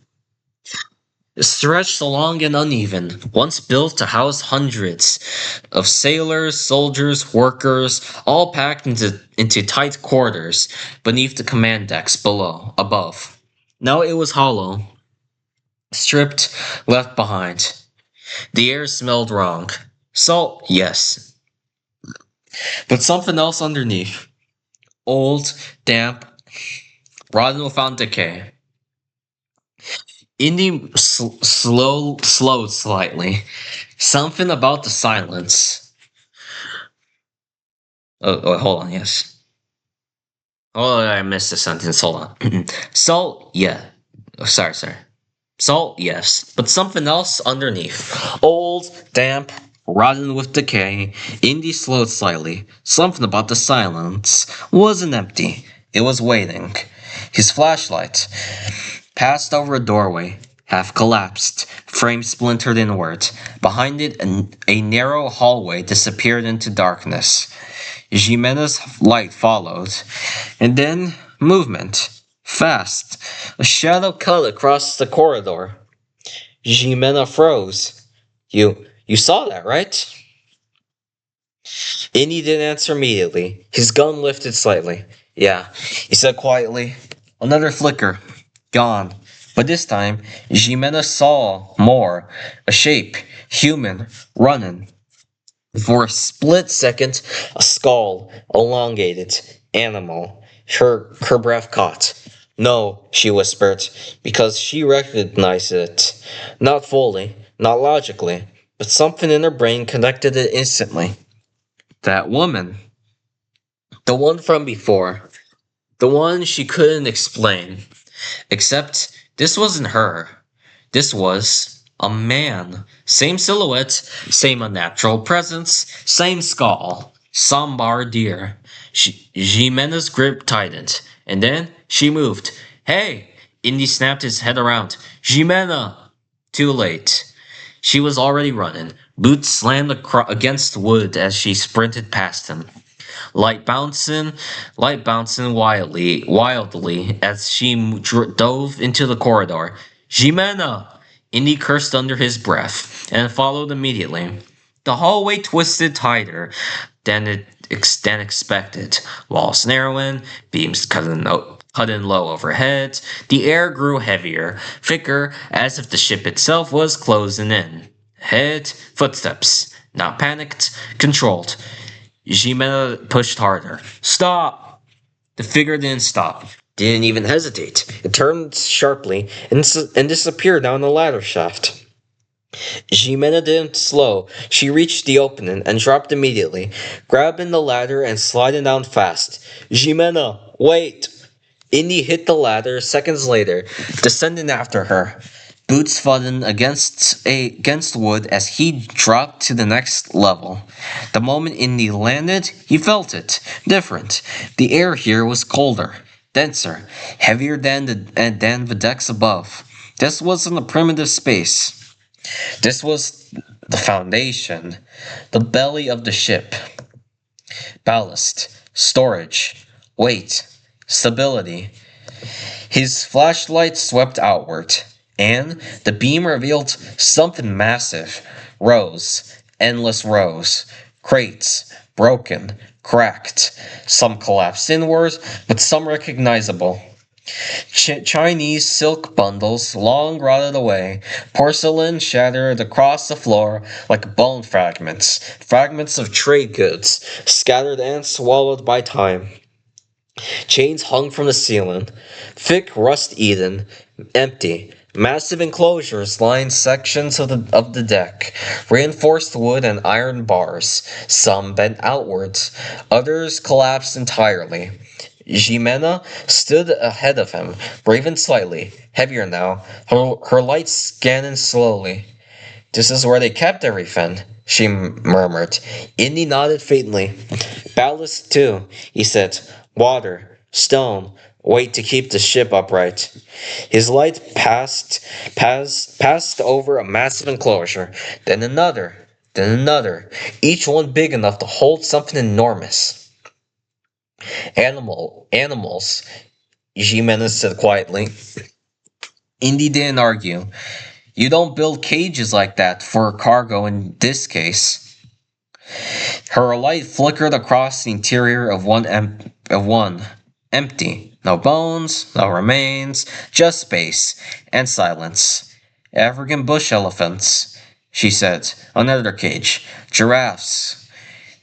stretched long and uneven, once built to house hundreds of sailors, soldiers, workers, all packed into tight quarters beneath the command decks above. Now it was hollow, stripped, left behind. The air smelled wrong. Salt, yes, but something else underneath. Old, damp, rotten without decay. Indy slowed slightly. Something about the silence. Oh, hold on, yes. Oh, I missed a sentence. Hold on. Salt, yeah. Oh, sorry. Salt, yes, but something else underneath. Old, damp, rotten with decay. Indy slowed slightly. Something about the silence wasn't empty. It was waiting. His flashlight passed over a doorway, half collapsed, frame splintered inward. Behind it, a narrow hallway disappeared into darkness. Jimena's light followed, and then movement. Fast. A shadow cut across the corridor. Jimena froze. You saw that, right? Indy didn't answer immediately. His gun lifted slightly. Yeah, he said quietly. Another flicker. Gone. But this time, Jimena saw more. A shape. Human. Running. For a split second, a skull. Elongated. Animal. Her breath caught. No, she whispered, because she recognized it. Not fully, not logically, but something in her brain connected it instantly. That woman. The one from before. The one she couldn't explain. Except this wasn't her. This was a man. Same silhouette, same unnatural presence, same skull. Sambar deer. Jimena's grip tightened, and then she moved. Hey! Indy snapped his head around. Jimena! Too late. She was already running. Boots slammed against wood as she sprinted past him. Light bouncing wildly as she dove into the corridor. Jimena! Indy cursed under his breath and followed immediately. The hallway twisted tighter than expected. Walls narrowing, beams cutting low overhead. The air grew heavier, thicker, as if the ship itself was closing in. Head, footsteps. Not panicked, controlled. Jimena pushed harder. Stop! The figure didn't stop. Didn't even hesitate. It turned sharply and disappeared down the ladder shaft. Jimena didn't slow. She reached the opening and dropped immediately, grabbing the ladder and sliding down fast. Jimena, wait! Indy hit the ladder seconds later, descending after her. Boots thudding against wood as he dropped to the next level. The moment Indy landed, he felt it. Different. The air here was colder, denser, heavier than the decks above. This wasn't a primitive space. This was the foundation, the belly of the ship. Ballast, storage, weight, stability. His flashlight swept outward, and the beam revealed something massive. Rows, endless rows, crates, broken, cracked. Some collapsed inward, but some recognizable. Chinese silk bundles, long rotted away, porcelain shattered across the floor like bone fragments, fragments of trade goods, scattered and swallowed by time. Chains hung from the ceiling, thick rust-eaten, empty. Massive enclosures lined sections of the deck, reinforced wood and iron bars. Some bent outwards, others collapsed entirely. Jimena stood ahead of him, brave and slightly, heavier now, her light scanning slowly. This is where they kept everything, she murmured. Indy nodded faintly. Ballast, too, he said. Water, stone, weight to keep the ship upright. His light passed over a massive enclosure, then another, each one big enough to hold something enormous. Animals, Jimenez said quietly. Indy didn't argue. You don't build cages like that for cargo in this case. Her light flickered across the interior of one. Empty. No bones, no remains, just space and silence. African bush elephants, she said. Another cage. Giraffes.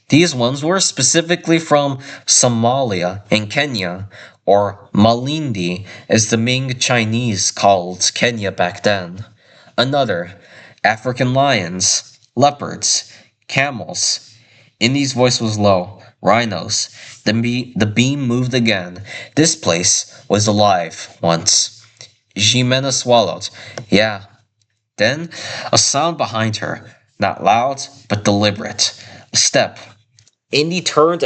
These ones were specifically from Somalia and Kenya, or Malindi, as the Ming Chinese called Kenya back then. Another, African lions, leopards, camels. Indy's voice was low. Rhinos. The beam moved again. This place was alive once. Jimena swallowed. Yeah. Then, a sound behind her. Not loud, but deliberate. A step. Indy turned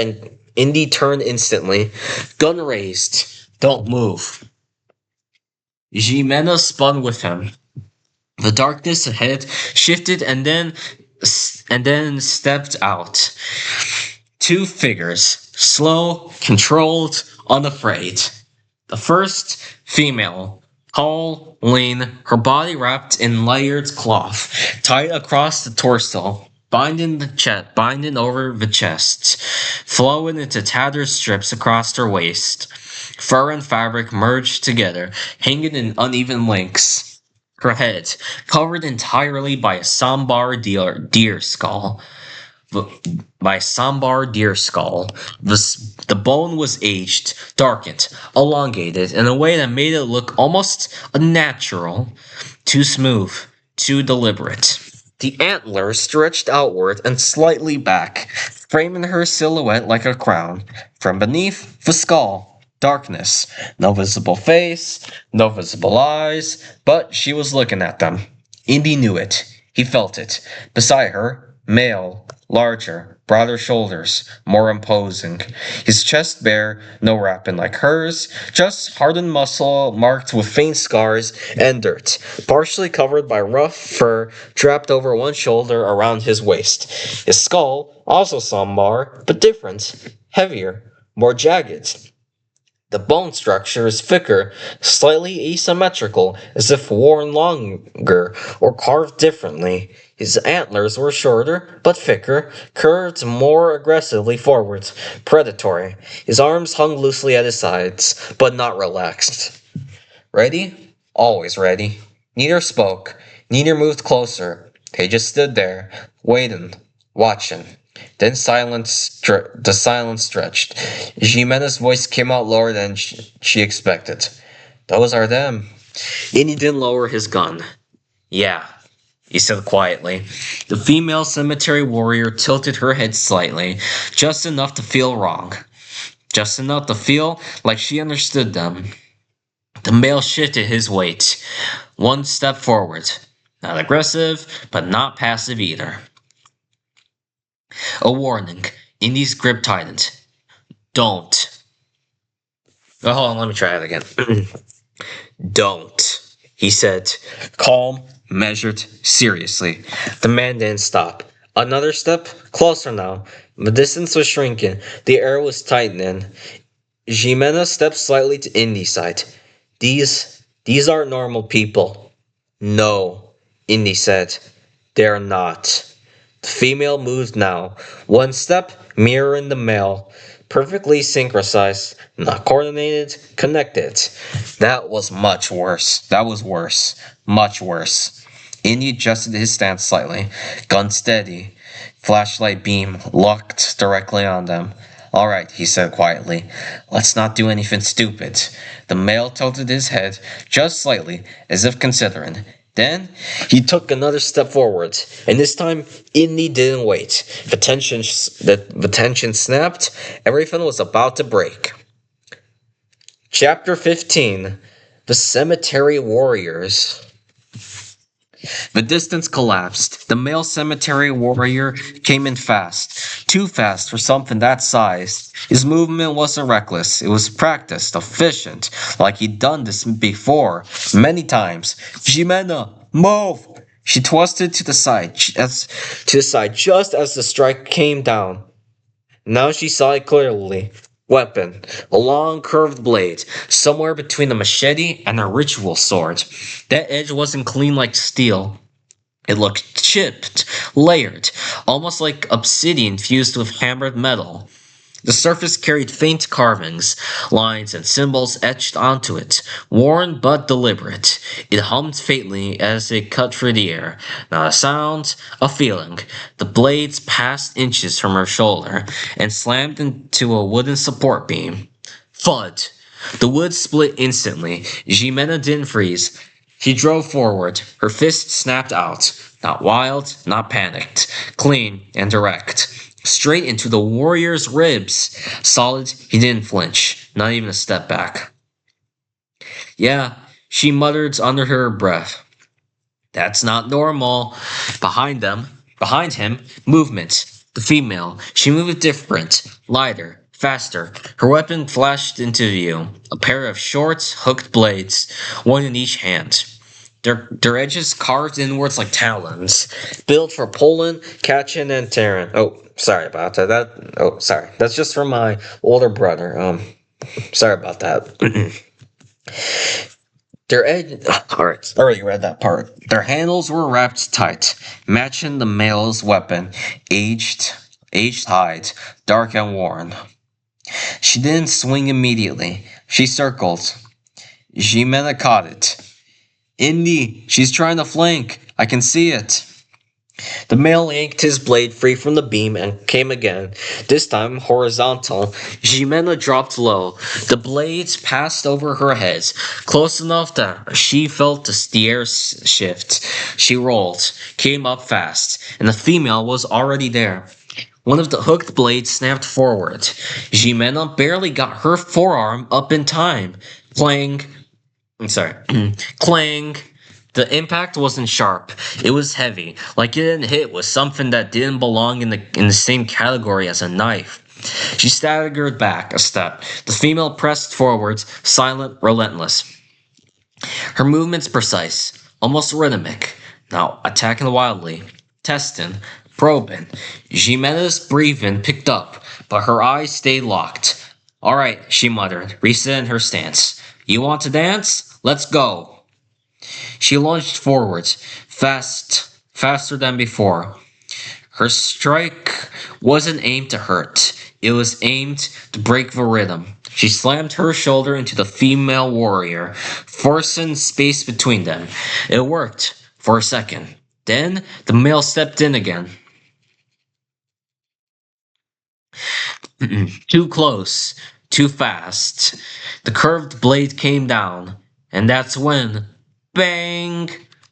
instantly. Gun raised. Don't move. Jimena spun with him. The darkness ahead shifted and then stepped out. Two figures, slow, controlled, unafraid. The first, female, tall, lean, her body wrapped in layered cloth, tied across the torso, binding over the chest, flowing into tattered strips across her waist. Fur and fabric merged together, hanging in uneven links. Her head, covered entirely by a sambar deer skull. The bone was aged, darkened, elongated in a way that made it look almost unnatural, too smooth, too deliberate. The antlers stretched outward and slightly back, framing her silhouette like a crown. From beneath the skull, darkness. No visible face, no visible eyes, but she was looking at them. Indy knew it. He felt it. Beside her, male, larger, broader shoulders, more imposing. His chest bare, no wrapping like hers, just hardened muscle marked with faint scars and dirt, partially covered by rough fur draped over one shoulder around his waist. His skull, also sambar, but different, heavier, more jagged. The bone structure is thicker, slightly asymmetrical, as if worn longer or carved differently. His antlers were shorter, but thicker, curved more aggressively forwards, predatory. His arms hung loosely at his sides, but not relaxed. Ready? Always ready. Neither spoke, neither moved closer. They just stood there, waiting, watching. Then the silence stretched. Jimena's voice came out lower than she expected. Those are them. Indy didn't lower his gun. Yeah, he said quietly. The female cemetery warrior tilted her head slightly, just enough to feel wrong. Just enough to feel like she understood them. The male shifted his weight. One step forward. Not aggressive, but not passive either. A warning. Indy's grip tightened. Don't. Oh, hold on, let me try it again. Don't, he said, calm, measured, seriously. The man didn't stop. Another step, closer now. The distance was shrinking. The air was tightening. Jimena stepped slightly to Indy's side. These aren't normal people. No, Indy said. They're not. The female moved now. One step, mirroring the male. Perfectly synchronized, not coordinated, connected. That was much worse. That was worse. Much worse. Indy adjusted his stance slightly. Gun steady. Flashlight beam locked directly on them. All right, he said quietly. Let's not do anything stupid. The male tilted his head just slightly, as if considering. Then he took another step forward, and this time Indy didn't wait. The tension snapped. Everything was about to break. Chapter 15: The Cemetery Warriors. The distance collapsed. The male cemetery warrior came in fast. Too fast for something that size. His movement wasn't reckless. It was practiced, efficient, like he'd done this before, many times. Jimena, move! She twisted to the side, just as the strike came down. Now she saw it clearly. Weapon. A long curved blade, somewhere between a machete and a ritual sword. That edge wasn't clean like steel. It looked chipped, layered, almost like obsidian fused with hammered metal. The surface carried faint carvings, lines and symbols etched onto it, worn but deliberate. It hummed faintly as it cut through the air. Not a sound, a feeling. The blades passed inches from her shoulder and slammed into a wooden support beam. Thud! The wood split instantly. Jimena didn't freeze. She drove forward. Her fist snapped out. Not wild, not panicked. Clean and direct. Straight into the warrior's ribs. Solid, he didn't flinch. Not even a step back. Yeah, she muttered under her breath. That's not normal. Behind him, movement. The female. She moved different, lighter, faster. Her weapon flashed into view. A pair of short, hooked blades, one in each hand. Their edges carved inwards like talons, built for pulling, catching, and tearing. Oh, sorry about that. Sorry. That's just from my older brother. Sorry about that. Their edge. Alright, I already read that part. Their handles were wrapped tight, matching the male's weapon, aged hide, dark and worn. She didn't swing immediately. She circled. Jimena caught it. Indy, she's trying to flank. I can see it. The male yanked his blade free from the beam and came again, this time horizontal. Jimena dropped low. The blades passed over her head, close enough that she felt the air shift. She rolled, came up fast, and the female was already there. One of the hooked blades snapped forward. Jimena barely got her forearm up in time. Clang. Clang. The impact wasn't sharp. It was heavy, like it didn't hit with something that didn't belong in the same category as a knife. She staggered back a step. The female pressed forwards, silent, relentless. Her movements precise, almost rhythmic. Now attacking wildly, testing, probing. Jimena's breathing picked up, but her eyes stayed locked. All right, she muttered, resetting her stance. You want to dance? Let's go. She lunged forwards, faster than before. Her strike wasn't aimed to hurt. It was aimed to break the rhythm. She slammed her shoulder into the female warrior, forcing space between them. It worked for a second. Then the male stepped in again. Too close, too fast. The curved blade came down, and that's when, bang,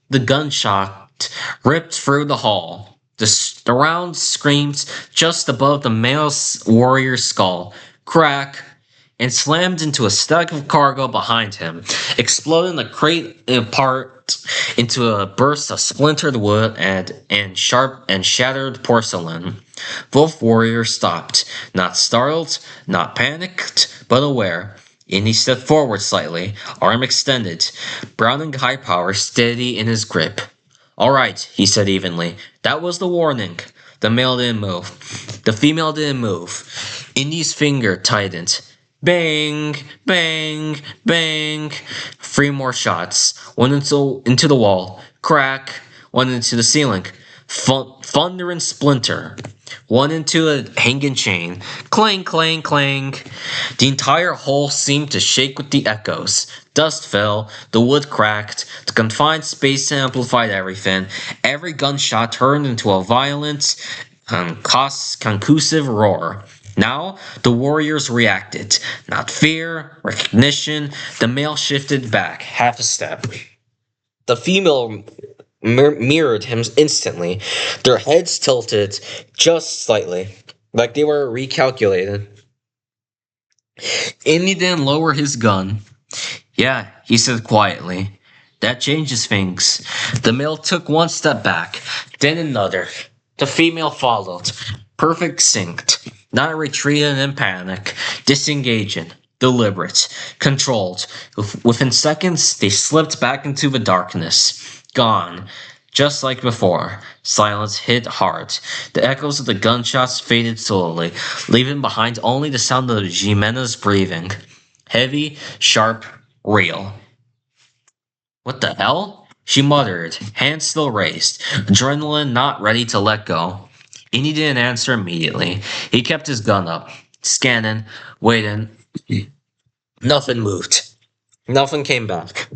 the gunshot ripped through the hall. The round screamed just above the male warrior's skull, crack, and slammed into a stack of cargo behind him, exploding the crate apart into a burst of splintered wood and sharp and shattered porcelain. Both warriors stopped, not startled, not panicked, but aware. Indy stepped forward slightly, arm extended, Browning high power steady in his grip. All right, he said evenly. That was the warning. The male didn't move. The female didn't move. Indy's finger tightened. Bang, bang, bang. Three more shots. One into the wall. Crack. One into the ceiling. Thunder and splinter. One into a hanging chain. Clang, clang, clang. The entire hole seemed to shake with the echoes. Dust fell, the wood cracked, the confined space amplified everything. Every gunshot turned into a violent, concussive roar. Now, the warriors reacted. Not fear, recognition. The male shifted back, half a step. The female mirrored him instantly. Their heads tilted just slightly, like they were recalculating. Indy didn't lower his gun. Yeah, he said quietly. That changes things. The male took one step back, then another. The female followed. Perfect synced. Not retreating in panic, disengaging, deliberate, controlled. Within seconds, they slipped back into the darkness. Gone. Just like before, silence hit hard. The echoes of the gunshots faded slowly, leaving behind only the sound of Jimena's breathing. Heavy, sharp, real. What the hell? She muttered, hands still raised, adrenaline not ready to let go. Indy didn't answer immediately. He kept his gun up, scanning, waiting. Nothing moved. Nothing came back.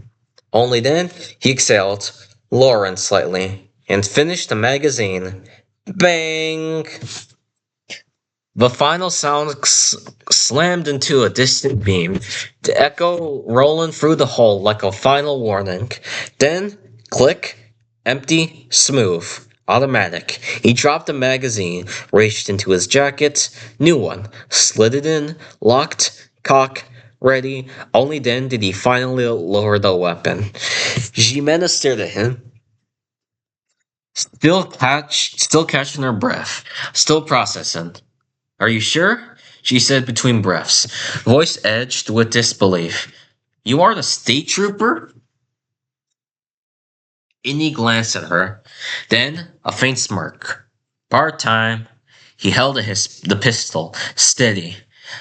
Only then he exhaled, lowering slightly, and finished the magazine. Bang! The final sound slammed into a distant beam, the echo rolling through the hole like a final warning. Then, click, empty, smooth, automatic. He dropped the magazine, reached into his jacket, new one, slid it in, locked, cock, ready. Only then did he finally lower the weapon. Jimena stared at him, still catching her breath, still processing. Are you sure? She said between breaths, voice edged with disbelief. You are the state trooper? Indy glanced at her, then a faint smirk. Part time. He held the pistol, steady.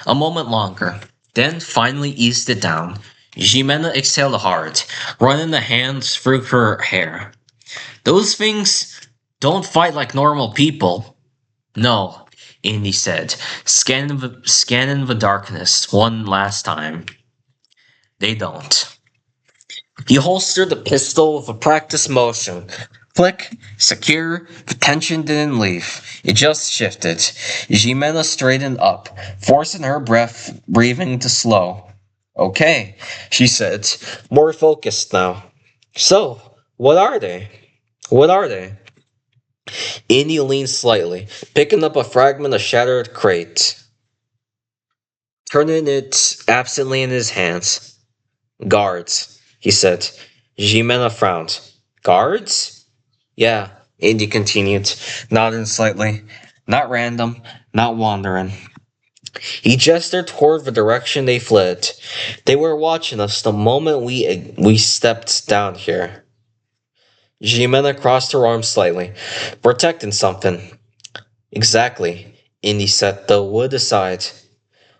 A moment longer, then finally eased it down. Jimena exhaled hard, running the hands through her hair. Those things don't fight like normal people. No, Indy said, scanning the darkness one last time. They don't. He holstered the pistol with a practiced motion. Click, secure, the tension didn't leave. It just shifted. Jimena straightened up, forcing her breathing to slow. Okay, she said, more focused now. So, what are they? What are they? Indy leaned slightly, picking up a fragment of shattered crate, turning it absently in his hands. Guards, he said. Jimena frowned. Guards? Yeah, Indy continued, nodding slightly. Not random, not wandering. He gestured toward the direction they fled. They were watching us the moment we stepped down here. Jimena crossed her arms slightly, protecting something. Exactly, Indy set the wood aside.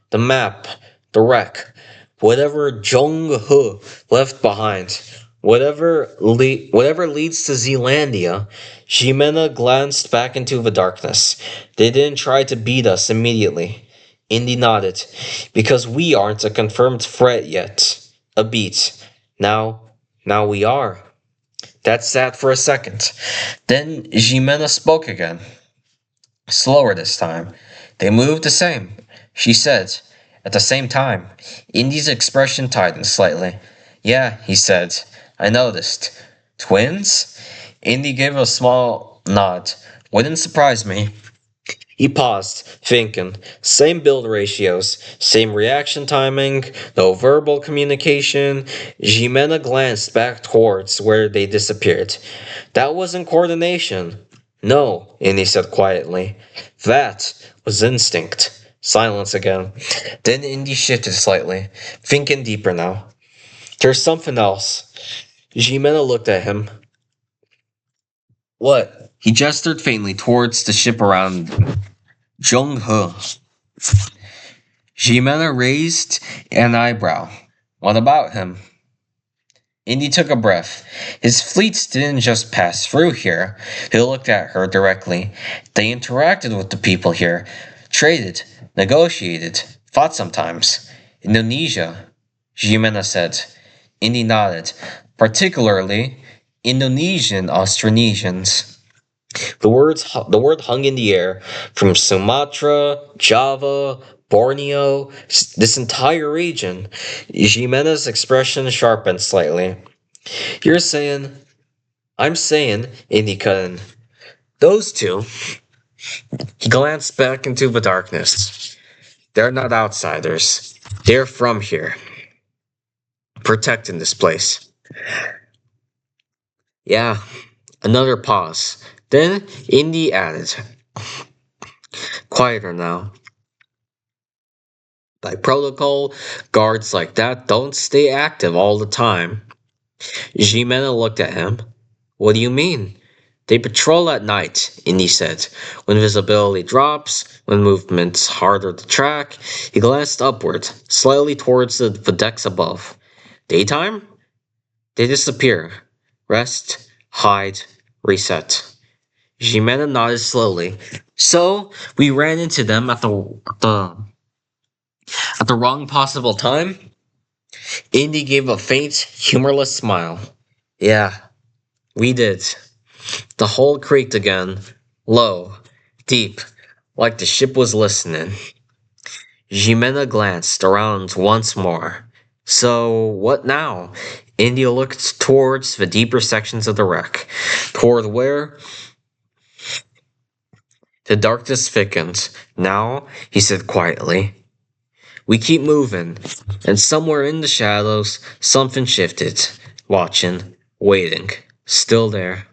The map, the wreck, whatever Jong-Hu left behind, whatever leads to Zealandia. Jimena glanced back into the darkness. They didn't try to beat us immediately. Indy nodded. Because we aren't a confirmed threat yet. A beat. Now we are. That sat for a second. Then Jimena spoke again. Slower this time. They moved the same, she said. At the same time, Indy's expression tightened slightly. Yeah, he said. I noticed. Twins? Indy gave a small nod. Wouldn't surprise me. He paused, thinking. Same build ratios, same reaction timing, no verbal communication. Jimena glanced back towards where they disappeared. That wasn't coordination. No, Indy said quietly. That was instinct. Silence again. Then Indy shifted slightly, thinking deeper now. There's something else. Jimena looked at him. What? He gestured faintly towards the ship around Zhonghe. Jimena raised an eyebrow. What about him? Indy took a breath. His fleets didn't just pass through here. He looked at her directly. They interacted with the people here, traded, negotiated, fought sometimes. Indonesia, Jimena said. Indy nodded. Particularly, Indonesian Austronesians. The word hung in the air from Sumatra, Java, Borneo, this entire region. Jimena's expression sharpened slightly. You're saying, I'm saying, Indy cut in. Those two. He glanced back into the darkness. They're not outsiders. They're from here, protecting this place. Yeah, another pause. Then Indy added, quieter now. By protocol, guards like that don't stay active all the time. Jimena looked at him. What do you mean? They patrol at night, Indy said. When visibility drops, when movement's harder to track, he glanced upward, slightly towards the decks above. Daytime? They disappear. Rest, hide, reset. Jimena nodded slowly. So, we ran into them at the wrong possible time? Indy gave a faint, humorless smile. Yeah, we did. The hull creaked again, low, deep, like the ship was listening. Jimena glanced around once more. So, what now? Indy looked towards the deeper sections of the wreck, toward where the darkness thickened. Now, he said quietly, we keep moving, and somewhere in the shadows, something shifted. Watching, waiting, still there.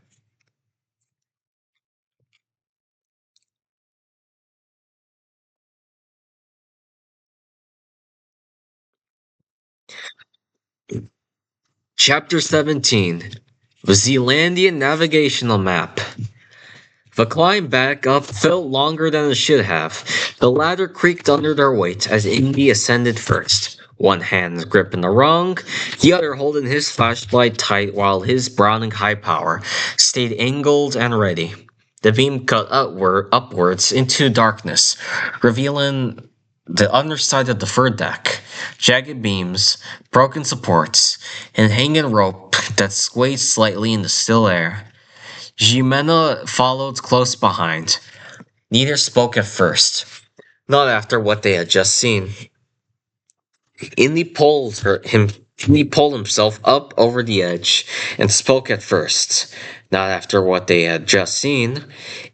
Chapter 17. The Zealandian Navigational Map. The climb back up felt longer than it should have. The ladder creaked under their weight as Indy ascended first, one hand gripping the rung, the other holding his flashlight tight while his Browning high power stayed angled and ready. The beam cut upwards into darkness, revealing the underside of the third deck, jagged beams, broken supports, and hanging rope that swayed slightly in the still air. Jimena followed close behind. Neither spoke at first, not after what they had just seen. Indy Indy pulled himself up over the edge and spoke at first, not after what they had just seen.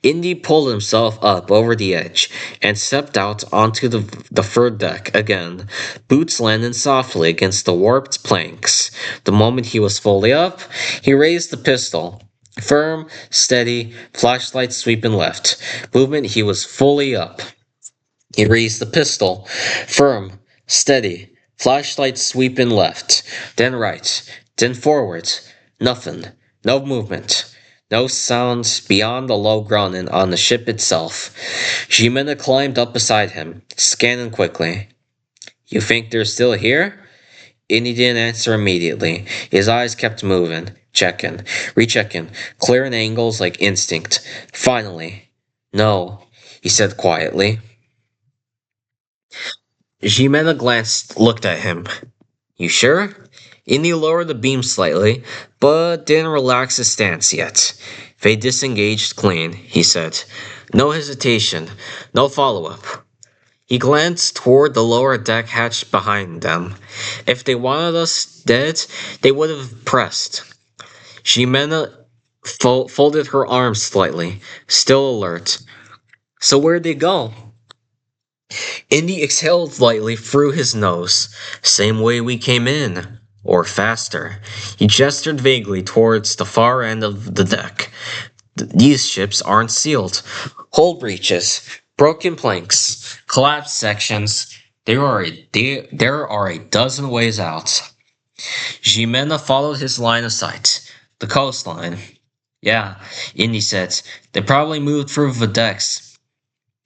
Indy pulled himself up over the edge and stepped out onto the third deck again, boots landing softly against the warped planks. The moment he was fully up, he raised the pistol. Firm, steady, flashlight sweeping left. Movement, he was fully up. He raised the pistol. Firm, steady, flashlight sweeping left. Then right. Then forward. Nothing. No movement. No sound beyond the low groaning on the ship itself. Jimena climbed up beside him, scanning quickly. You think they're still here? And he didn't answer immediately. His eyes kept moving, checking, rechecking, clearing angles like instinct. Finally, no, he said quietly. Jimena looked at him. You sure? Indy lowered the beam slightly, but didn't relax his stance yet. They disengaged clean, he said. No hesitation, no follow-up. He glanced toward the lower deck hatch behind them. If they wanted us dead, they would have pressed. Jimena folded her arms slightly, still alert. So where'd they go? Indy exhaled lightly through his nose. Same way we came in. Or faster. He gestured vaguely towards the far end of the deck. These ships aren't sealed. Hull breaches, broken planks, collapsed sections. There are a dozen ways out. Jimena followed his line of sight. The coastline. Yeah, Indy said. They probably moved through the decks,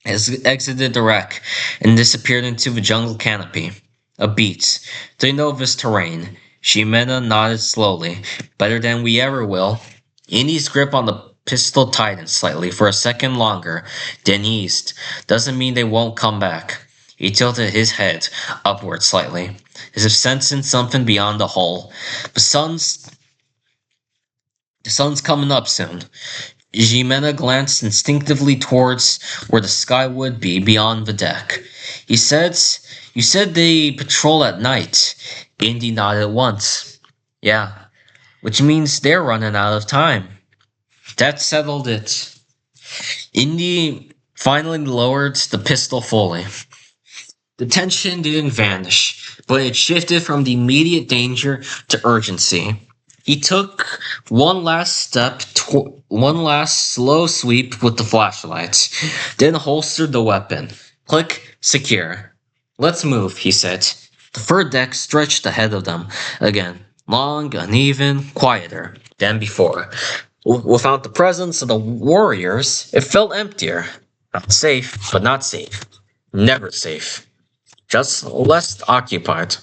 exited the wreck, and disappeared into the jungle canopy. A beat. They know this terrain. Ximena nodded slowly. Better than we ever will. Indy's grip on the pistol tightened slightly for a second longer, then eased. Doesn't mean they won't come back. He tilted his head upward slightly, as if sensing something beyond the hole. The sun's the sun's coming up soon. Jimena glanced instinctively towards where the sky would be beyond the deck. He said, You said they patrol at night. Indy nodded once. Yeah, which means they're running out of time. That settled it. Indy finally lowered the pistol fully. The tension didn't vanish, but it shifted from the immediate danger to urgency. He took one last slow sweep with the flashlight, then holstered the weapon. Click, secure. Let's move, he said. The fur deck stretched ahead of them again, long, uneven, quieter than before. Without the presence of the warriors, it felt emptier. Not safe, but not safe. Never safe. Just less occupied.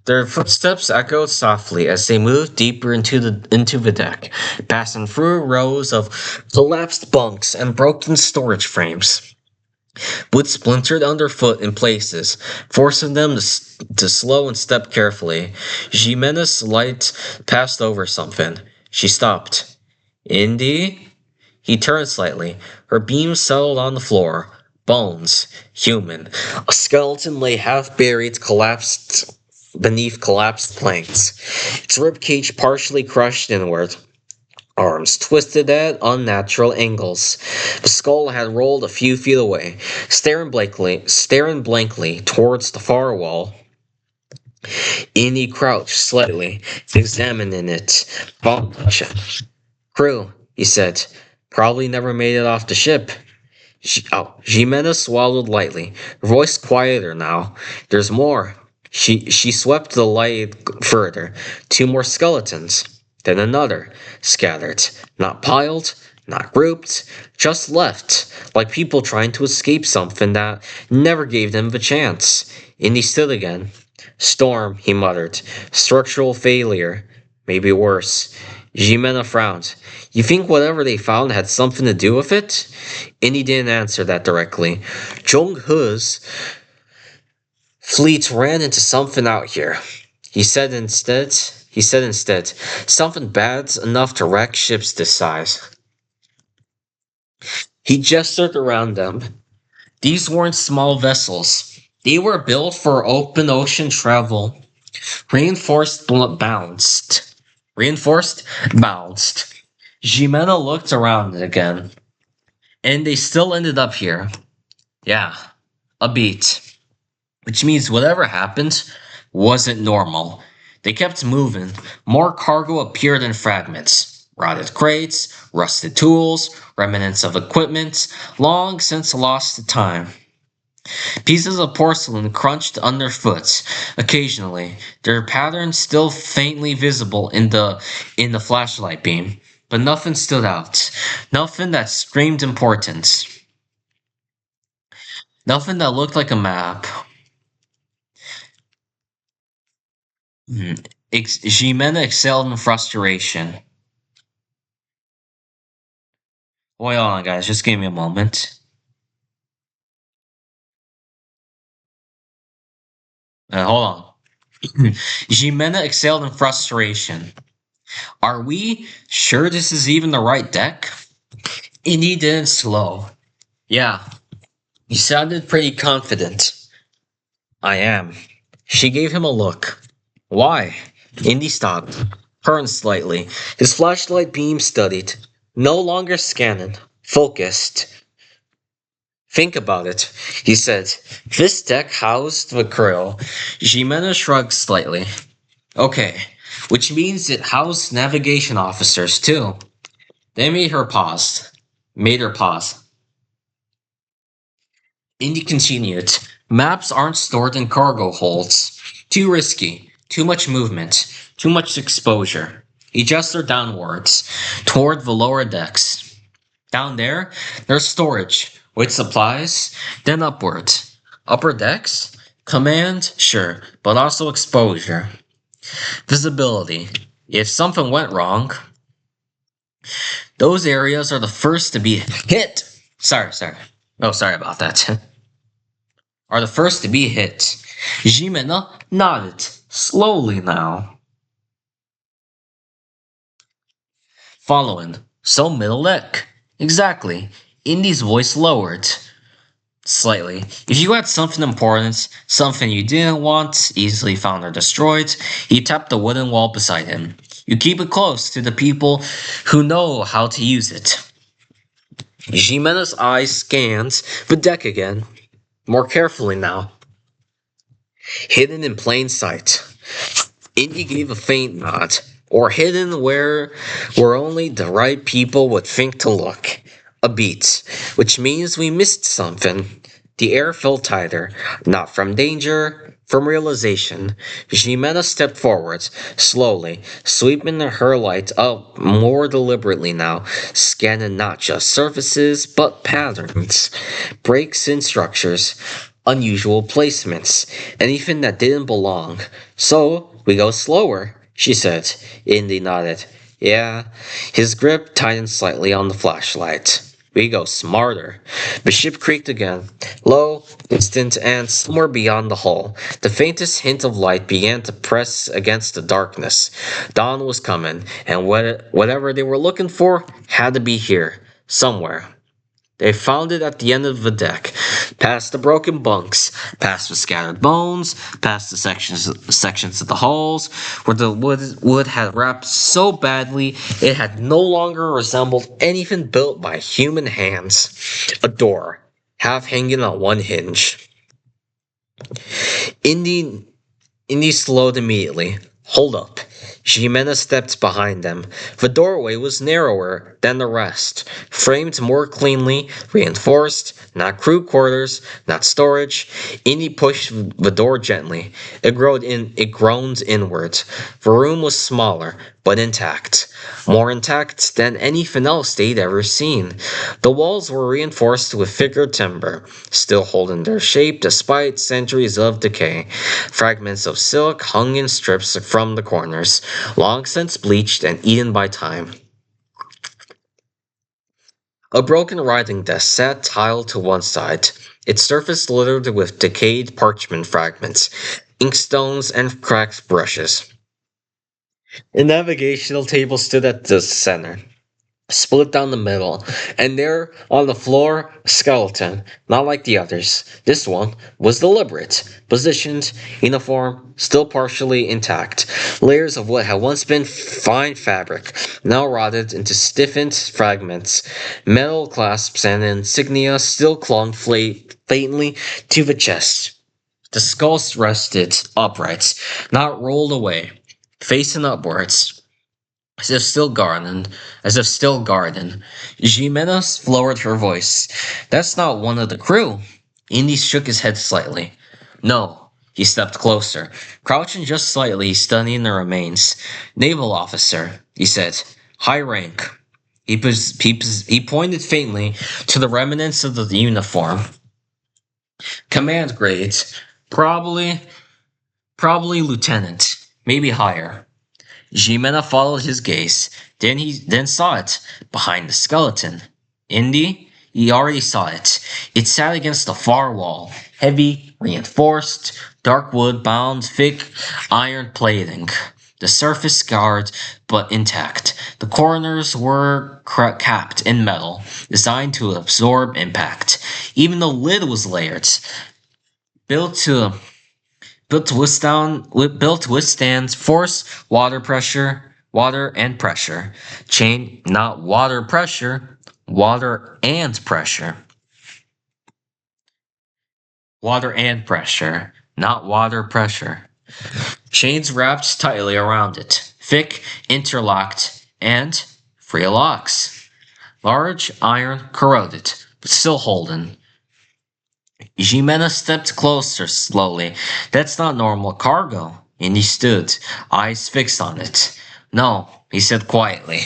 Their footsteps echoed softly as they moved deeper into the deck, passing through rows of collapsed bunks and broken storage frames. Wood splintered underfoot in places, forcing them to slow and step carefully. Jimenez's light passed over something. She stopped. Indy? He turned slightly. Her beam settled on the floor. Bones. Human. A skeleton lay half buried, collapsed beneath collapsed planks. Its ribcage partially crushed inward. Arms twisted at unnatural angles. The skull had rolled a few feet away, staring blankly towards the far wall. Indy crouched slightly, examining it. Crew, he said. Probably never made it off the ship. Jimena swallowed lightly, her voice quieter now. There's more. She swept the light further. Two more skeletons. Then another. Scattered. Not piled, not grouped, just left, like people trying to escape something that never gave them the chance. Indy stood again. Storm, he muttered. Structural failure. Maybe worse. Jimena frowned. You think whatever they found had something to do with it? Indy didn't answer that directly. Jong He's fleet ran into something out here. He said instead, something bad enough to wreck ships this size. He gestured around them. These weren't small vessels. They were built for open ocean travel. Reinforced balanced. Reinforced balanced. Jimena looked around again. And they still ended up here. Yeah, a beat. Which means whatever happened wasn't normal. They kept moving. More cargo appeared in fragments. Rotted crates, rusted tools, remnants of equipment, long since lost to time. Pieces of porcelain crunched underfoot, occasionally, their patterns still faintly visible in the flashlight beam. But nothing stood out. Nothing that screamed importance. Nothing that looked like a map. Jimena exhaled in frustration. Hold on, guys. Just give me a moment. Hold on. Jimena exhaled in frustration. Are we sure this is even the right deck? Indy didn't slow. Yeah, you sounded pretty confident. I am. She gave him a look. Why? Indy stopped, turned slightly. His flashlight beam studied. No longer scanning. Focused. Think about it, he said. This deck housed the crew. Jimena shrugged slightly. Okay, which means it housed navigation officers too. They made her pause. Made her pause. Indy continued. Maps aren't stored in cargo holds. Too risky. Too much movement. Too much exposure. He gestured downwards, toward the lower decks. Down there, there's storage, with supplies, then upward. Upper decks? Command, sure, but also exposure. Visibility. If something went wrong, those areas are the first to be hit. Sorry. Oh, sorry about that. Are the first to be hit. Jimena nodded, slowly now. Following. So middle deck. Exactly. Indy's voice lowered. Slightly. If you had something important, something you didn't want, easily found or destroyed, he tapped the wooden wall beside him. You keep it close to the people who know how to use it. Jimena's eyes scanned the deck again, more carefully now. Hidden in plain sight. Indy gave a faint nod, or hidden where only the right people would think to look. A beat, which means we missed something. The air felt tighter, not from danger, from realization. Jimena stepped forward, slowly, sweeping her light up more deliberately now, scanning not just surfaces, but patterns, breaks in structures, unusual placements, anything that didn't belong. So, we go slower, she said. Indy nodded. Yeah, his grip tightened slightly on the flashlight. We go smarter. The ship creaked again, low, distant, and somewhere beyond the hull. The faintest hint of light began to press against the darkness. Dawn was coming, and whatever they were looking for had to be here, somewhere. They found it at the end of the deck, past the broken bunks, past the scattered bones, past the sections of the hulls, where the wood had wrapped so badly it had no longer resembled anything built by human hands. A door, half hanging on one hinge. Indy slowed immediately. Hold up. Jimena stepped behind them. The doorway was narrower than the rest, framed more cleanly, reinforced, not crew quarters, not storage. Indy pushed the door gently. It groaned inward. The room was smaller, but intact. More intact than anything else they'd ever seen. The walls were reinforced with thicker timber, still holding their shape despite centuries of decay. Fragments of silk hung in strips from the corners, long since bleached and eaten by time. A broken writing desk sat tiled to one side, its surface littered with decayed parchment fragments, inkstones, and cracked brushes. A navigational table stood at the center, split down the middle, and there on the floor, a skeleton, not like the others. This one was deliberate, positioned, uniform, still partially intact. Layers of what had once been fine fabric, now rotted into stiffened fragments. Metal clasps and insignia still clung faintly to the chest. The skulls rested upright, not rolled away, facing upwards. As if still garden. Jimenez lowered her voice. That's not one of the crew. Indy shook his head slightly. No. He stepped closer, crouching just slightly, studying the remains. Naval officer, he said. High rank. He pointed faintly to the remnants of the uniform. Command grades. Probably lieutenant. Maybe higher. Jimena followed his gaze. Then saw it behind the skeleton. Indy, he already saw it. It sat against the far wall, heavy, reinforced, dark wood bound, thick iron plating. The surface scarred but intact. The corners were capped in metal, designed to absorb impact. Even the lid was layered, built to withstand force, water and pressure. Chain, not water pressure, water and pressure. Water and pressure, not water pressure. Chains wrapped tightly around it, thick, interlocked, and free locks. Large iron corroded, but still holding. Jimena stepped closer slowly. That's not normal cargo. And he stood, eyes fixed on it. No, he said quietly.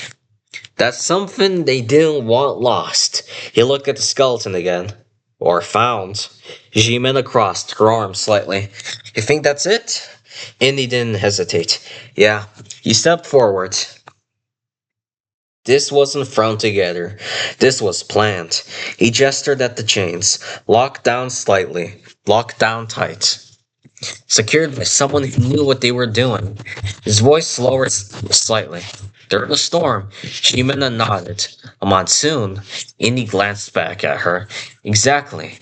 That's something they didn't want lost. He looked at the skeleton again. Or found. Jimena crossed her arms slightly. You think that's it? Indy didn't hesitate. Yeah. He stepped forward. This wasn't thrown together. This was planned. He gestured at the chains, locked down slightly, locked down tight, secured by someone who knew what they were doing. His voice lowered slightly. During the storm, Shimena nodded. A monsoon? Indy glanced back at her. Exactly.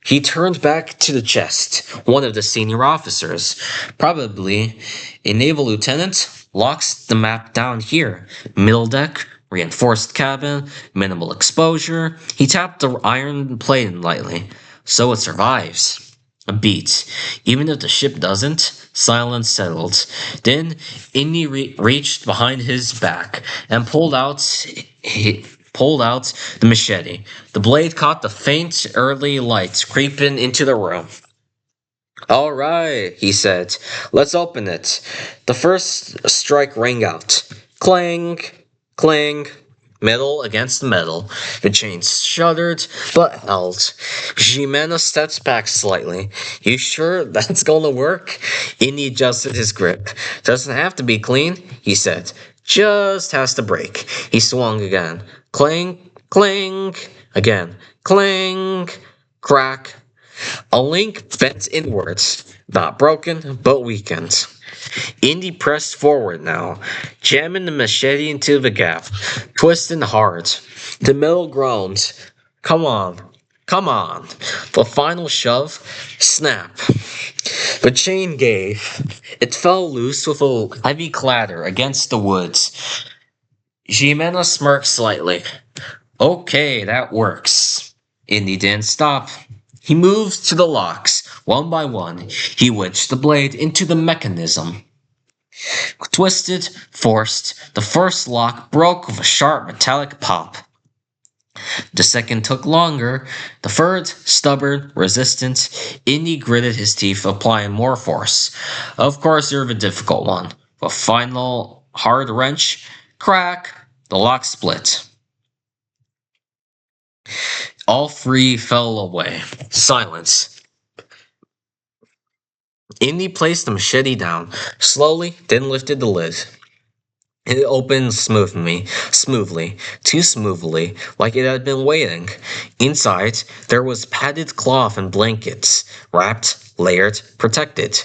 He turned back to the chest. One of the senior officers, probably a naval lieutenant, locks the map down here. Middle deck, reinforced cabin, minimal exposure. He tapped the iron plate lightly. So it survives. A beat. Even if the ship doesn't, silence settled. Then Indy reached behind his back and pulled out the machete. The blade caught the faint early light creeping into the room. All right, he said. Let's open it. The first strike rang out. Clang, clang. Metal against metal. The chains shuddered, but held. Jimena stepped back slightly. You sure that's gonna work? Indy adjusted his grip. Doesn't have to be clean, he said. Just has to break. He swung again. Clang, clang. Again. Clang, crack. A link bent inwards. Not broken, but weakened. Indy pressed forward now, jamming the machete into the gap, twisting hard. The metal groaned. Come on, come on. The final shove, snap. The chain gave. It fell loose with a heavy clatter against the woods. Jimena smirked slightly. Okay, that works. Indy didn't stop. He moved to the locks. One by one, he wedged the blade into the mechanism. Twisted, forced, the first lock broke with a sharp metallic pop. The second took longer. The third, stubborn, resistant, Indy gritted his teeth, applying more force. Of course, you're the difficult one. The final hard wrench, crack, the lock split. All three fell away. Silence. Indy placed the machete down, slowly, then lifted the lid. It opened smoothly, too smoothly, like it had been waiting. Inside, there was padded cloth and blankets, wrapped, layered, protected.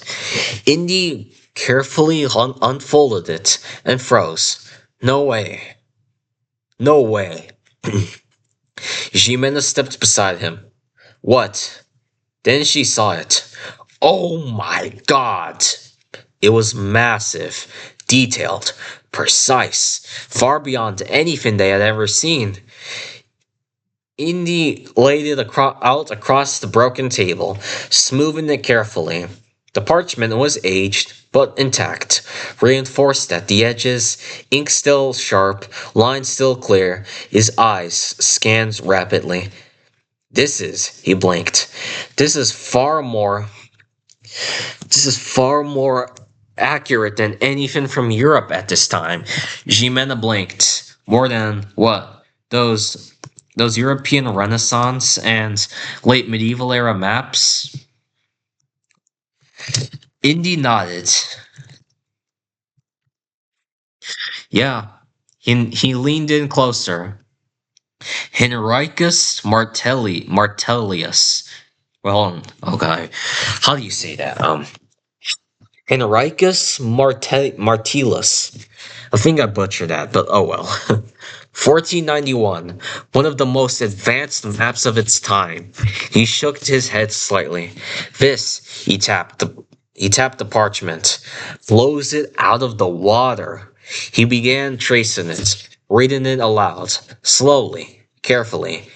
Indy carefully unfolded it and froze. No way. No way. Jimena stepped beside him. What? Then she saw it. Oh my god! It was massive, detailed, precise, far beyond anything they had ever seen. Indy laid it out across the broken table, smoothing it carefully. The parchment was aged, but intact, reinforced at the edges, ink still sharp, lines still clear. His eyes scanned rapidly. He blinked. This is far more accurate than anything from Europe at this time. Jimena blinked. More than what? Those European Renaissance and late medieval era maps? Indy nodded. Yeah. He leaned in closer. Henricus Martellius. Well, okay. How do you say that? Henricus Martellus. I think I butchered that, but oh well. 1491, one of the most advanced maps of its time. He shook his head slightly. This, he tapped the parchment, flows it out of the water. He began tracing it, reading it aloud, slowly, carefully.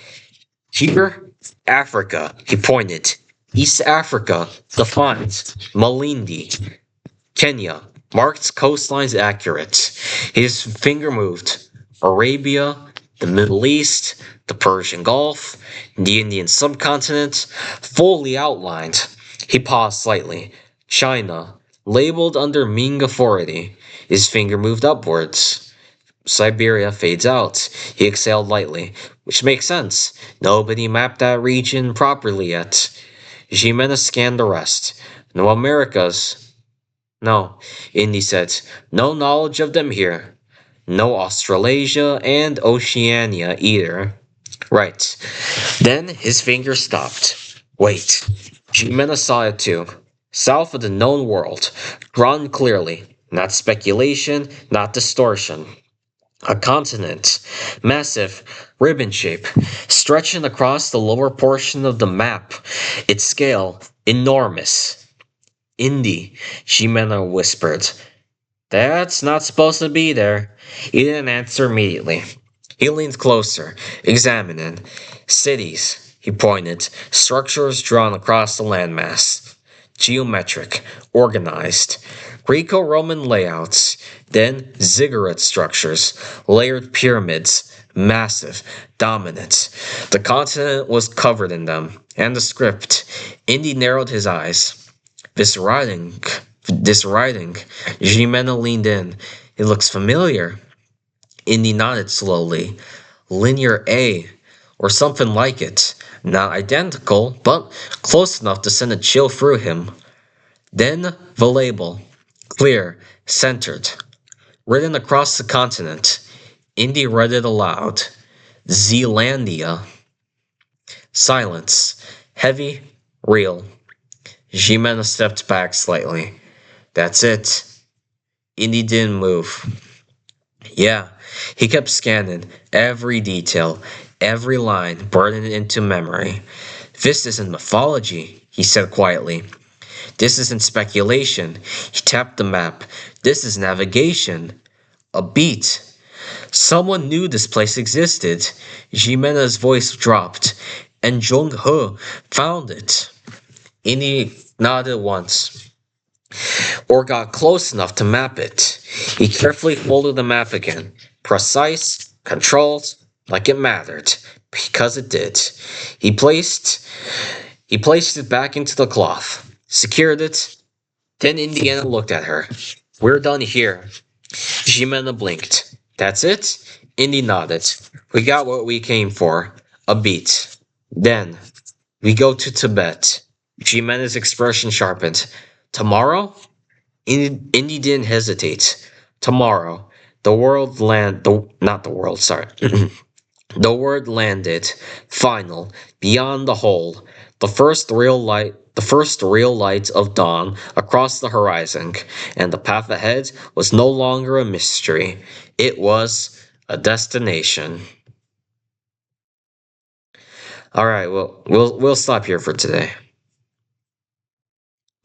Here, Africa, he pointed. East Africa, defined. Malindi. Kenya, marked coastlines accurate. His finger moved. Arabia, the Middle East, the Persian Gulf, the Indian subcontinent, fully outlined. He paused slightly. China, labeled under Ming authority. His finger moved upwards. Siberia fades out. He exhaled lightly, which makes sense. Nobody mapped that region properly yet. Jimena scanned the rest. No Americas. No, Indy said. No knowledge of them here. No Australasia and Oceania either. Right. Then his finger stopped. Wait. Jimena saw it too. South of the known world. Drawn clearly. Not speculation, not distortion. A continent, massive, ribbon shape, stretching across the lower portion of the map. Its scale, enormous. Indy, Jimena whispered. That's not supposed to be there. He didn't answer immediately. He leaned closer, examining. Cities, he pointed, structures drawn across the landmass. Geometric, organized. Greco-Roman layouts, then ziggurat structures, layered pyramids, massive, dominant. The continent was covered in them, and the script. Indy narrowed his eyes. This writing. Jimena leaned in. It looks familiar. Indy nodded slowly. Linear A, or something like it. Not identical, but close enough to send a chill through him. Then the label. Clear, centered. Written across the continent. Indy read it aloud. Zealandia. Silence. Heavy, real. Jimena stepped back slightly. That's it. Indy didn't move. Yeah, he kept scanning every detail, every line burning into memory. This isn't mythology, he said quietly. This isn't speculation. He tapped the map. This is navigation. A beat. Someone knew this place existed. Jimena's voice dropped. And Jung He found it. Indy nodded once. Or got close enough to map it. He carefully folded the map again. Precise, controlled, like it mattered. Because it did. He placed it back into the cloth. Secured it. Then Indiana looked at her. We're done here. Jimena blinked. That's it? Indy nodded. We got what we came for. A beat. Then, we go to Tibet. Jimena's expression sharpened. Tomorrow? Indy didn't hesitate. Tomorrow, not the world, sorry. The word landed, final, beyond the hole. The first real light of dawn across the horizon, and the path ahead was no longer a mystery. It was a destination. All right, well, we'll stop here for today.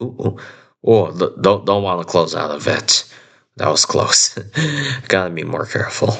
Ooh, oh, don't want to close out of it. That was close. Gotta be more careful.